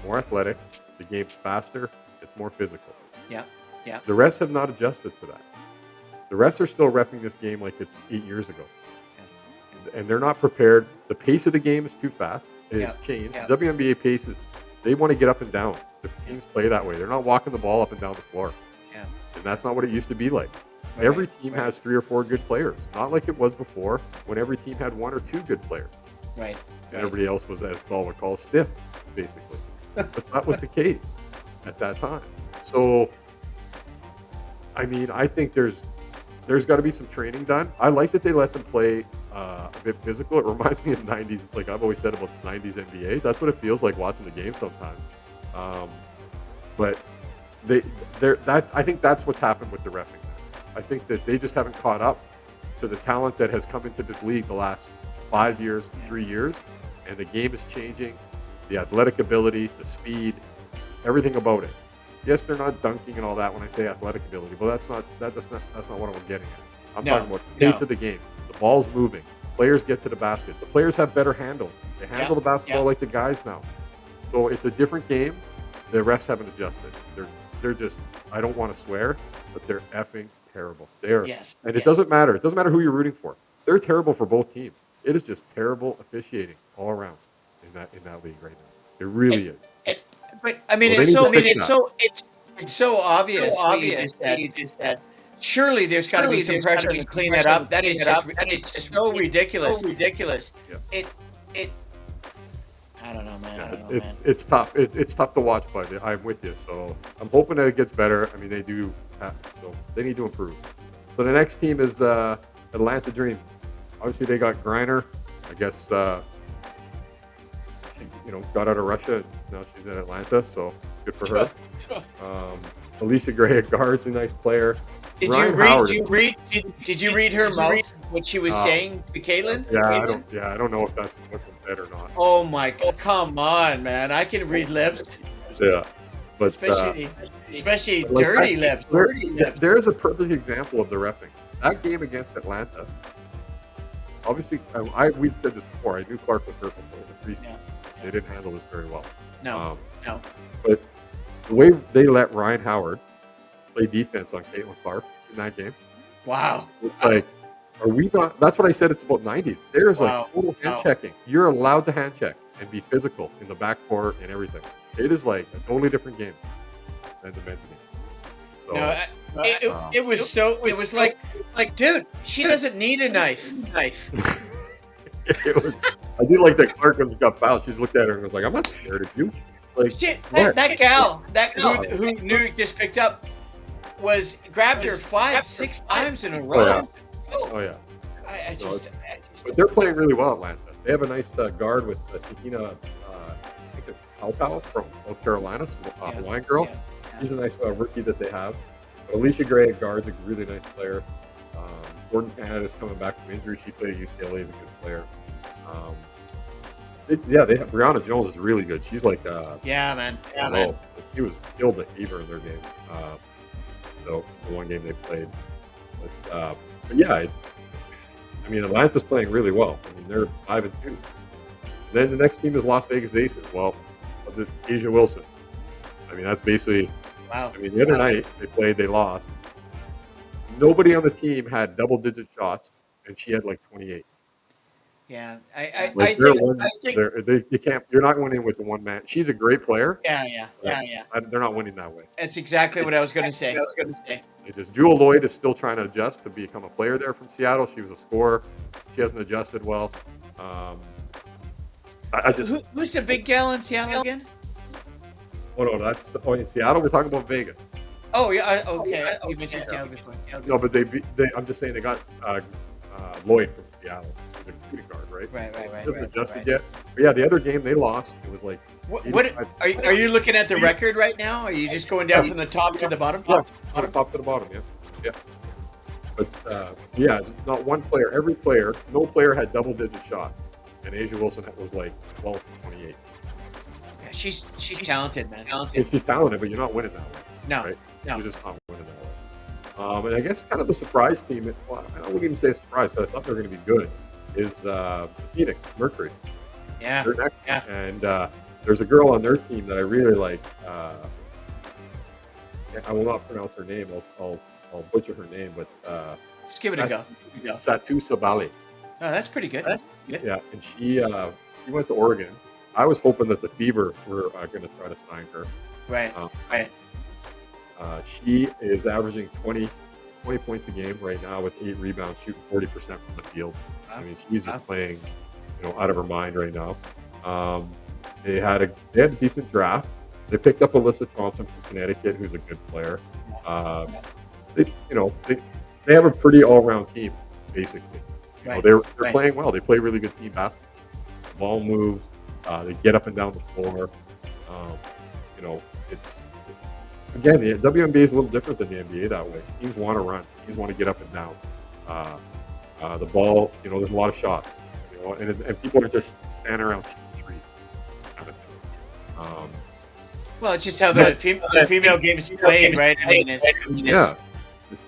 more athletic. The game's faster. It's more physical. Yeah. The refs have not adjusted to that. The refs are still reffing this game like it's 8 years ago. And they're not prepared. The pace of the game is too fast. It has changed. The WNBA pace they want to get up and down. The teams play that way. They're not walking the ball up and down the floor. Yeah. And that's not what it used to be like. Every team has 3 or 4 good players. Not like it was before when every team had 1 or 2 good players. Right. And everybody else was, as Paul would call, stiff, basically. But that was the case at that time. So, I mean, I think there's got to be some training done. I like that they let them play a bit physical. It reminds me of 90s, like I've always said about the 90s NBA. That's what it feels like watching the game sometimes. But I think that's what's happened with the reffing. I think that they just haven't caught up to the talent that has come into this league the last 5 years, 3 years, and the game is changing. The athletic ability, the speed, everything about it. Yes, they're not dunking and all that when I say athletic ability, but that's not what I'm getting at. I'm talking about the pace of the game. The ball's moving. Players get to the basket. The players have better handles. They handle the basketball like the guys now. So it's a different game. The refs haven't adjusted. They're just, I don't want to swear, but they're effing terrible. They are. Yes. And it doesn't matter. It doesn't matter who you're rooting for. They're terrible for both teams. It is just terrible officiating all around in that league right now. It really is. But I mean, it's so obvious. What you just said. Surely there's got to be some pressure to clean that up. That is just so ridiculous. Yeah. I don't know, man. It's tough. It's tough to watch, but I'm with you. So I'm hoping that it gets better. I mean, they do. So they need to improve. So the next team is the Atlanta Dream. Obviously, they got Griner. I guess she, got out of Russia. Now she's in Atlanta, so good for her. Alicia Gray at guard's a nice player. Did you read her mouth? What she was saying to Caitlin? Yeah, I don't know if that's what was said or not. Oh my God! Come on, man! I can read lips. Yeah, but especially dirty lips. There's a perfect example of the reffing. That game against Atlanta. Obviously, we've said this before. I knew Clark was hurt before the preseason. They didn't handle this very well. No, Um, no. but the way they let Ryan Howard play defense on Caitlin Clark in that game, Wow. it's like, are we not? That's what I said. It's about 90s. There's like Wow. total hand checking. You're allowed to hand check and be physical in the backcourt and everything. It is like a totally different game than the men's game. So, No, it was so. It was like, dude, she doesn't need a knife. it was. I do like that Clark when she got fouled. She's looked at her and was like, "I'm not scared of you." Like Shit, what? that gal, who New just picked up, grabbed her 5-6 times in a row. Oh yeah. I just. But they're playing really well, Atlanta. They have a nice guard with Tahina, I think it's Paupau from North Carolina, so a Hawaiian girl. Yeah. She's a nice rookie that they have. But Alicia Gray at guard's a really nice player. Gordon Canada's coming back from injury. She played at UCLA, is a good player. They have Brianna Jones is really good. She's like Yeah, man. She was killed at Eber in their game. So the one game they played. But yeah, Atlanta's playing really well. I mean, they're 5-2. Then the next team is Las Vegas Aces. Well, was it Asia Wilson? I mean, that's basically. Wow. I mean, the other night they played, they lost. Nobody on the team had double-digit shots, and she had like 28. Yeah, I think. they can't. You're not winning with the one man. She's a great player. Yeah. They're not winning that way. That's exactly what I was going to say. Jewel Lloyd is still trying to adjust to become a player there from Seattle. She was a scorer. She hasn't adjusted well. Who's the big gal in Seattle again? Oh no, in Seattle. We're talking about Vegas. Oh yeah, okay. You mentioned Seattle before. No, but I'm just saying they got Lloyd from Seattle. He's a shooting guard, right? Right. Hasn't adjusted yet. But yeah, the other game they lost. It was like. What are you looking at the record right now? Are you just going down from the top to the bottom? Top to the bottom. Yeah. But not one player. Every player, no player had double-digit shots, and Asia Wilson was like 12 to 28. Yeah, she's talented, man. She's talented, but you're not winning that way. No, right? no. You're just not winning that way. And I guess kind of the surprise team. Well, I wouldn't even say a surprise, but I thought they were going to be good. Is Phoenix Mercury? Yeah. They're next, and there's a girl on their team that I really like. I will not pronounce her name. I'll butcher her name, but just give it a go. Satu Sabali. Oh, that's pretty good. Yeah, and she went to Oregon. I was hoping that the Fever were going to try to sign her. Right. She is averaging 20 points a game right now with 8 rebounds, shooting 40% from the field. I mean, she's just playing, out of her mind right now. They had a decent draft. They picked up Alyssa Thompson from Connecticut, who's a good player. They have a pretty all-around team, basically. They're playing well. They play really good team basketball. The ball moves. They get up and down the floor. It's again the WNBA is a little different than the NBA that way. Teams want to run. Teams want to get up and down. The ball, there's a lot of shots. And people are just standing around shooting threes. Kind of thing. Well, it's just how the female game is played, right? I mean, it's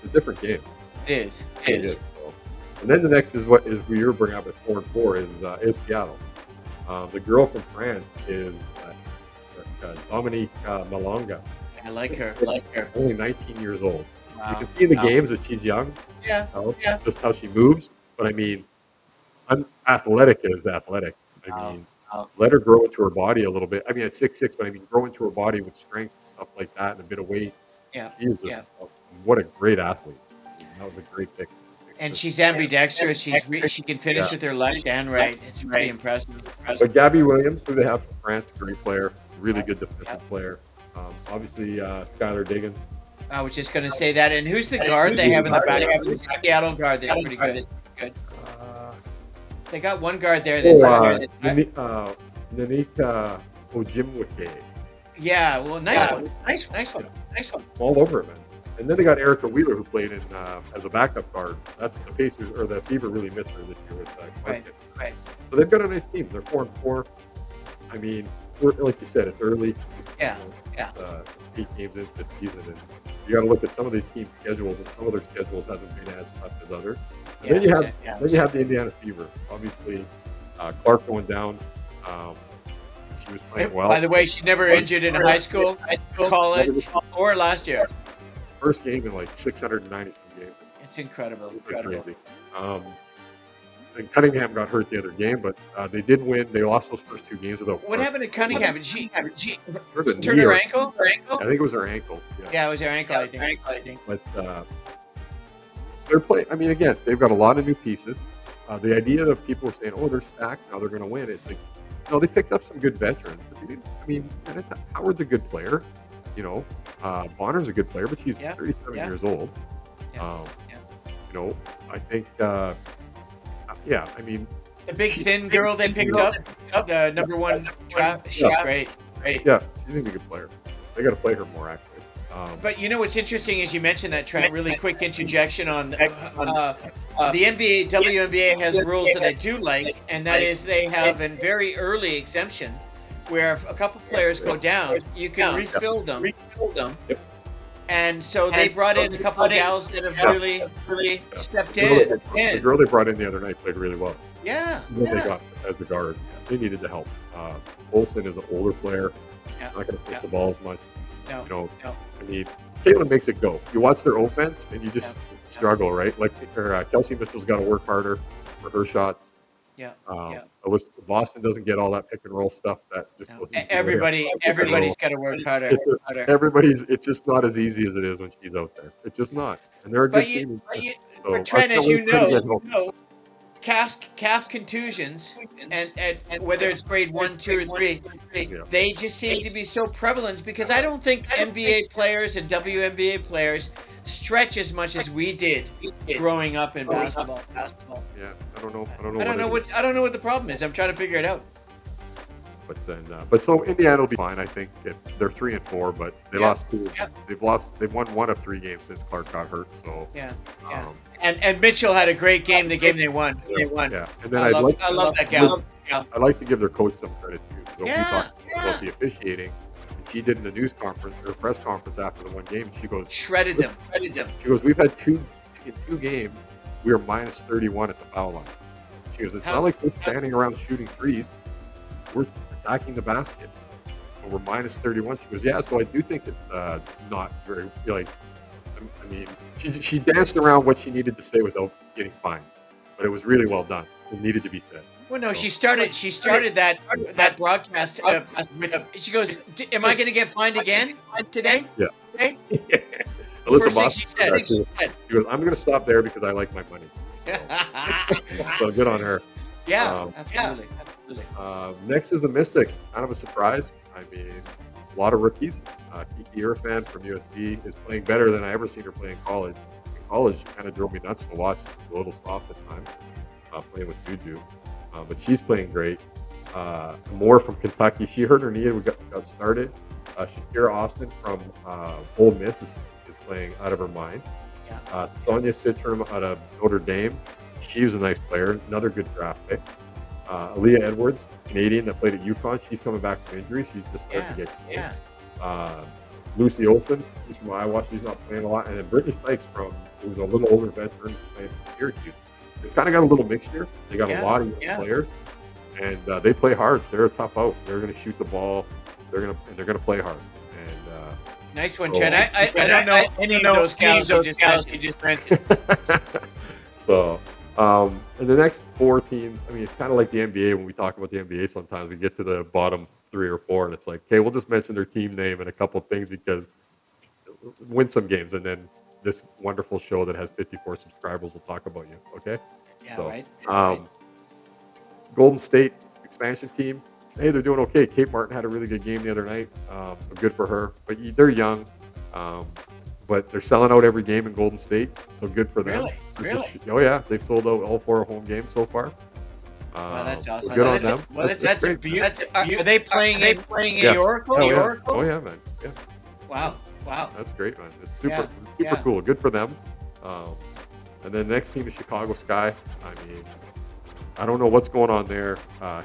a different game. It is. So. And then the next is where you're bringing up at 4-4 is Seattle. The girl from France is Dominique Malonga. I like her. Only 19 years old. Wow. You can see in the games that she's young. Yeah. Just how she moves. But I mean, athletic is athletic. I mean, let her grow into her body a little bit. I mean, at 6'6", but I mean, grow into her body with strength and stuff like that and a bit of weight. Yeah. She is what a great athlete. That was a great pick. And she's ambidextrous. She can finish with her left and right. It's pretty impressive. But Gabby Williams, who they have from France, great player, really good defensive player. Obviously, Skylar Diggins. I was just going to say that. And who's the guard they have in the back? They have the Seattle guard that's pretty good. They got one guard there that's Nanika Ojimwike. Yeah, well, nice one. All over it, man. And then they got Erica Wheeler, who played in as a backup guard. That's the Pacers or the Fever really missed her this year with Right. So they've got a nice team. They're 4-4. I mean, like you said, it's early. Yeah. It's 8 games into the season, and you got to look at some of these team schedules, and some of their schedules haven't been as tough as others. And then you have the Indiana Fever. Obviously, Clark going down. She was playing well. By the way, she's never injured in high school, college, or last year. First game in like 690 some games. It's incredible. Crazy. And Cunningham got hurt the other game, but they did win. They lost those first 2 games without. What happened to Cunningham? Did she turn her ankle? I think it was her ankle. Yeah, it was her ankle. I think. But they're playing. I mean, again, they've got a lot of new pieces. The idea that people were saying, "Oh, they're stacked now; they're going to win." It's like, no, they picked up some good veterans. But they didn't. I mean, Howard's a good player. You know, Bonner's a good player, but she's 37 years old. You know, I think. I mean, the big thin girl they picked up, the number 1 draft. She's great. Yeah, she's a good player. They got to play her more actually. But you know what's interesting is you mentioned that, Trent. Really quick interjection on the NBA, WNBA has rules that I do like, and that is they have a very early exemption where if a couple players go down, you can refill them. Yep. And so they brought in a couple of gals that have really stepped in. The girl they brought in the other night played really well. Yeah. They got as a guard. They needed the help. Olsen is an older player. Not going to push the ball as much. No. You know, I mean, Caitlin makes it go. You watch their offense and you just struggle, right? Kelsey Mitchell's got to work harder for her shots. Boston doesn't get all that pick and roll stuff. That just everybody's got to work harder. It's just not as easy as it is when she's out there. It's just not. And they're a good team. But Trent, as you know, calf contusions and whether it's grade 1, 2, or 3, they just seem to be so prevalent because I don't think NBA players and WNBA players stretch as much as we did growing up in basketball. Yeah, I don't know what the problem is. I'm trying to figure it out. But so Indiana will be fine. I think they're 3-4, but they lost 2. They've won 1 of 3 games since Clark got hurt. So and Mitchell had a great game. The game they won. Yeah, and then I love that gal. I'd like to give their coach some credit too. So we talked about the officiating. She did in the news conference or press conference after the 1 game. She goes shredded them. She goes, we've had 2 games. We are minus 31 at the foul line. She goes, it's not like we're standing around shooting threes. We're attacking the basket. So we're minus 31. She goes, yeah. So I do think it's not very like. I mean, she danced around what she needed to say without getting fined, but it was really well done. It needed to be said. Well, no, she started that broadcast with. She goes, "Am I going to get fined again today?" Yeah. Today? Alyssa Moss said, she goes, "I'm going to stop there because I like my money." So good on her. Yeah, absolutely. Next is the Mystics. Kind of a surprise. I mean, a lot of rookies. Kiki Irfan from USC is playing better than I ever seen her play in college. In college, she kind of drove me nuts to watch. She's a little soft at times, playing with Juju. But she's playing great. Moore from Kentucky. She hurt her knee and got started. Shakira Austin from Ole Miss is playing out of her mind. Sonia Citrum out of Notre Dame. She was a nice player. Another good draft pick. Aaliyah Edwards, Canadian that played at UConn. She's coming back from injury. She's just starting to get going. Lucy Olson, she's from Iowa. She's not playing a lot. And then Brittany Sykes who's a little older veteran playing from Syracuse. They've kind of got a little mixture. They got a lot of young players, and they play hard. They're a tough out. They're going to shoot the ball. They're going to play hard. And nice one, Chad. I don't know any of those gals you just mentioned. So, and the next 4 teams. I mean, it's kind of like the NBA. When we talk about the NBA, sometimes we get to the bottom 3 or 4, and it's like, okay, we'll just mention their team name and a couple of things because win some games, and then this wonderful show that has 54 subscribers will talk about you. Okay. Yeah. So, right. Golden State expansion team. Hey, they're doing okay. Kate Martin had a really good game the other night. So good for her. But they're young. But they're selling out every game in Golden State. So good for them. Really? Oh yeah, they've sold out all 4 home games so far. Wow, that's awesome. Good on them. That's a beautiful. Are they playing in Oracle? Oh yeah, man. Yeah. Wow. That's great, man. It's super cool. Good for them. And then the next team is Chicago Sky. I mean, I don't know what's going on there.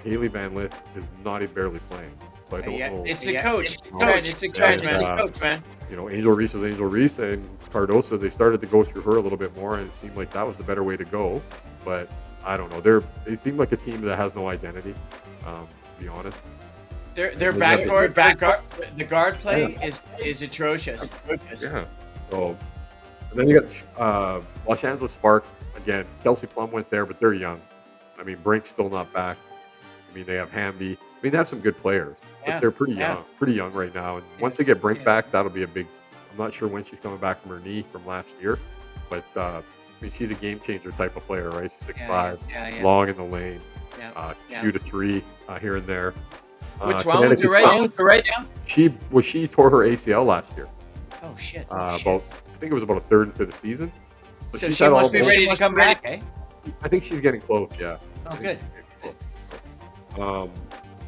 Haley Van Lith is not even barely playing. So I don't know. It's the coach. It's the coach, man. You know, Angel Reese is Angel Reese, and Cardosa, they started to go through her a little bit more, and it seemed like that was the better way to go. But I don't know. They seem like a team that has no identity, to be honest. Their They backcourt, the guard play is atrocious. Yeah. So, and then you got Los Angeles Sparks again. Kelsey Plum went there, but they're young. I mean, Brink's still not back. I mean, they have Hamby. I mean, they have some good players, but Yeah, they're pretty yeah. young right now. And Yeah, once they get Brink yeah. back, that'll be a big. I'm not sure when she's coming back from her knee from last year, but I mean, she's a game changer type of player, right? She's 6'5", Yeah. long in the lane, Yeah. shoot a three here and there. What's wrong with her right now? She tore her ACL last year. Oh shit. I think it was about a third into the season. So she must be ready to come back, eh? I think she's getting close. Yeah. Oh, good.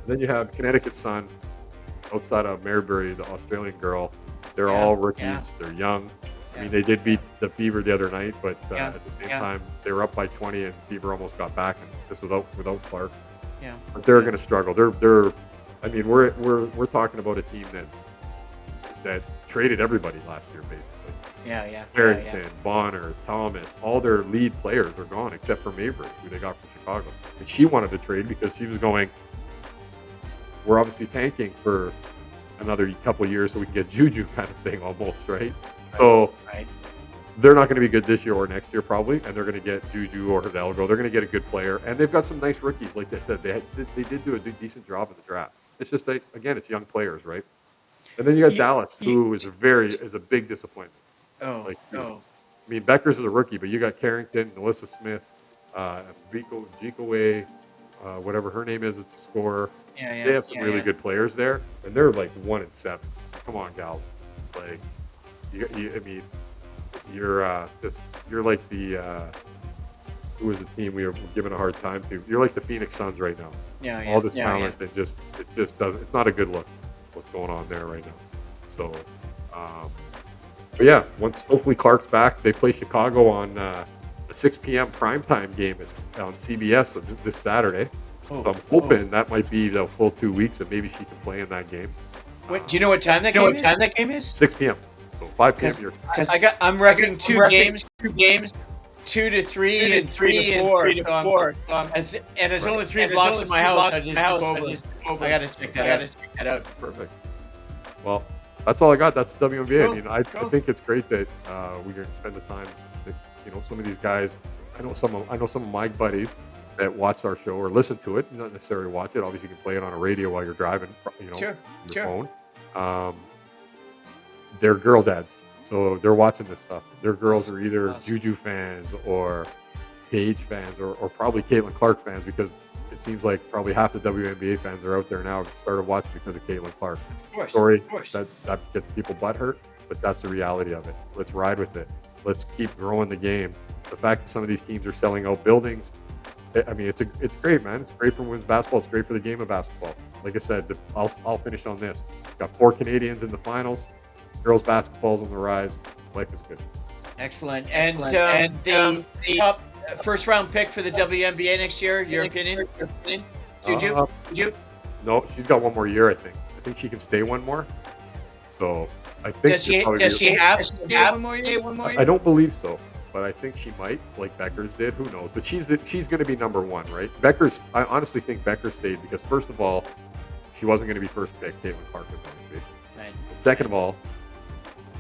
Then you have Connecticut Sun, outside of Marybury, the Australian girl. They're Yeah, all rookies. yeah. They're young. I Yeah. mean, they did beat the Fever the other night, but Yeah, at the same yeah. time, they were up by 20, and Fever almost got back, and just without Clark. Yeah. But they're going to struggle. They're. I mean, we're talking about a team that traded everybody last year, basically. Yeah. Harrington, Bonner, Thomas, all their lead players are gone except for Mabry, who they got from Chicago. And she wanted to trade because she was going, we're obviously tanking for another couple of years so we can get Juju kind of thing almost, right? So Right. they're not going to be good this year or next year probably, and they're going to get Juju or Hidalgo. They're going to get a good player, and they've got some nice rookies. Like I said, they did do a decent job in the draft. It's just again, it's young players, right? And then you got Dallas, who is a big disappointment. Oh. I mean, Becker's is a rookie, but you got Carrington, Melissa Smith, Jikaway, whatever her name is, it's a scorer. Yeah. They have some really good players there, and they're like 1-7. Come on, gals. Like, I mean, you're like the who is the team we are giving a hard time to? You're like the Phoenix Suns right now. Yeah. All this talent that it just doesn't. It's not a good look. What's going on there right now? So. But yeah, once hopefully Clark's back, they play Chicago on a 6 p.m. primetime game. It's on CBS this Saturday. So I'm hoping that might be the full 2 weeks, and maybe she can play in that game. What? Do you know what time that game is? 6 p.m. So 5 p.m. your time. I'm repping two games, 2 to 3 and 3 to 4. And there's only 3 blocks in my house. I just took over. I gotta check that out. Perfect. Well, that's all I got. That's the WNBA. Cool. I mean, I think it's great that we're going to spend the time. That, some of these guys. I know some of my buddies that watch our show or listen to it. Not necessarily watch it. Obviously, you can play it on a radio while you're driving. On your phone. They're girl dads, so they're watching this stuff. Their girls are either Juju fans or Paige fans or probably Caitlin Clark fans, because it seems like probably half the WNBA fans are out there now started watching because of Caitlin Clark. Sorry, that gets people butthurt, but that's the reality of it. Let's ride with it. Let's keep growing the game. The fact that some of these teams are selling out buildings, I mean, it's great, man. It's great for women's basketball. It's great for the game of basketball. Like I said, I'll finish on this. Got 4 Canadians in the finals. Girls basketball's on the rise. Life is good. Excellent. And the top first round pick for the WNBA next year, your opinion? Juju? No, she's got one more year, I think. I think she can stay one more. So I think does she have one more year? I don't believe so, but I think she might, like Becker's did. Who knows? But she's going to be number 1, right? I honestly think Becker stayed because, first of all, she wasn't going to be first pick. Caitlin Clark was going to be. Right. Second of all,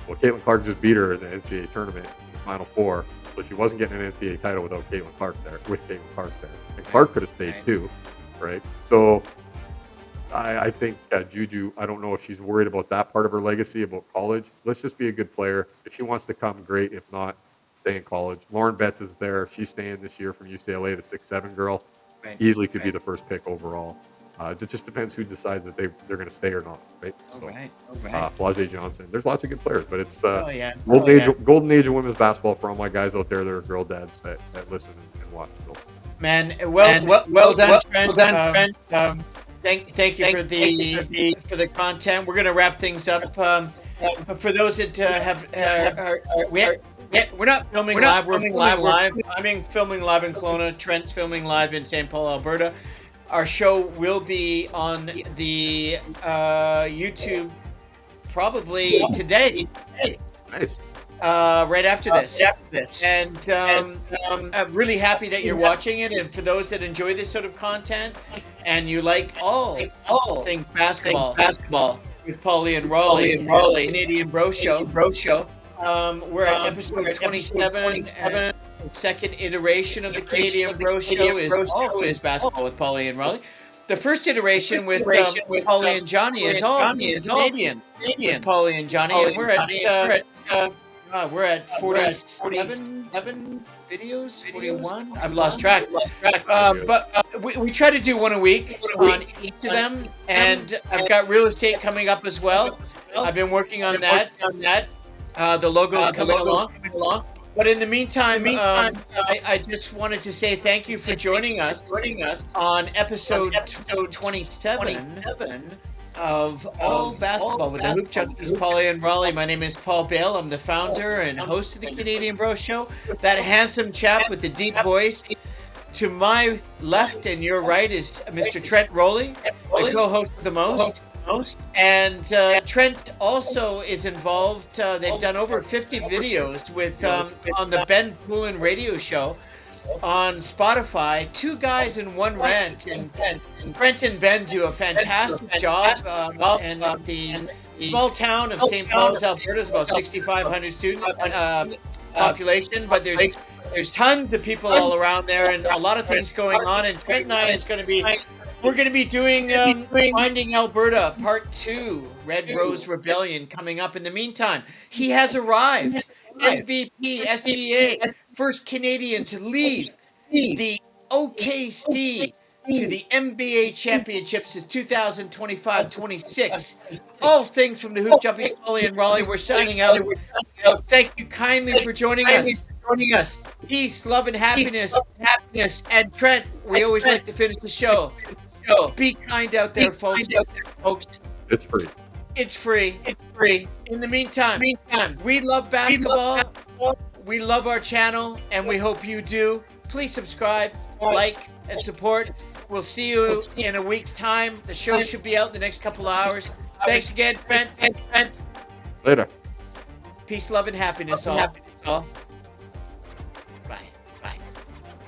Caitlin Clark just beat her in the NCAA tournament, in the Final Four, so she wasn't getting an NCAA title without Caitlin Clark there. And Clark could have stayed too, right? So I think Juju, I don't know if she's worried about that part of her legacy, about college. Let's just be a good player. If she wants to come, great. If not, stay in college. Lauren Betts is there. She's staying this year from UCLA, the 6'7" girl. Right. Easily could be the first pick overall. It just depends who decides that they're going to stay or not, right? All right. Flau'jae Johnson. There's lots of good players, but it's golden age of women's basketball for all my guys out there that are girl dads that listen and watch. So. Man, well done, Trent. Thank you for the content. We're going to wrap things up. For those that we're not filming live. We're filming live. I'm filming live in Kelowna. Trent's filming live in St. Paul, Alberta. Our show will be on the YouTube probably today. Nice. right after this. And I'm really happy that you're watching it. And for those that enjoy this sort of content and you like all things basketball with Pauly and Rowley, Canadian Bro Show. We're at episode 27. And the second iteration of the Canadian Bro Show is all things basketball with Pauly and Rowley. The first iteration with Pauly and Johnny is all things Canadian with Pauly and Johnny. And we're at 47 videos, 41. I've lost track. But we try to do one a week on each of them. And I've got real estate coming up as well. I've been working on that. The logo's coming along. But in the meantime, I just wanted to say thank you for joining us on episode 27 of All Basketball with the Hoopjunkies, Pauly and Rowley. My name is Paul Bale. I'm the founder and host of the Canadian Bro Show. That handsome chap with the deep voice. To my left and your right is Mr. Trent Rowley, the co-host of The Most. And Trent also is involved. They've done over 50 videos with on the Ben Poulin radio show on Spotify. Two guys in one rant, and Trent and Ben do a fantastic job. And the small town of St. Paul's, Alberta is about 6,500 student population, but there's tons of people all around there and a lot of things going on. And Trent and I we're going to be doing Finding Alberta Part 2, Red Rose Rebellion, coming up. In the meantime, he has arrived. MVP SGA, first Canadian to leave the OKC to the NBA Championships in 2025-26. All things from the Hoopjunkies, Pauly and Rowley. We're signing out. Thank you kindly for joining us. Peace, love, and happiness. And Trent, we always like to finish the show. Be kind out there, folks. It's free. It's free. In the meantime, we love basketball. We love our channel, and we hope you do. Please subscribe, like, and support. We'll see you in a week's time. The show should be out in the next couple of hours. Thanks again, Trent. Later. Peace, love, and happiness, all.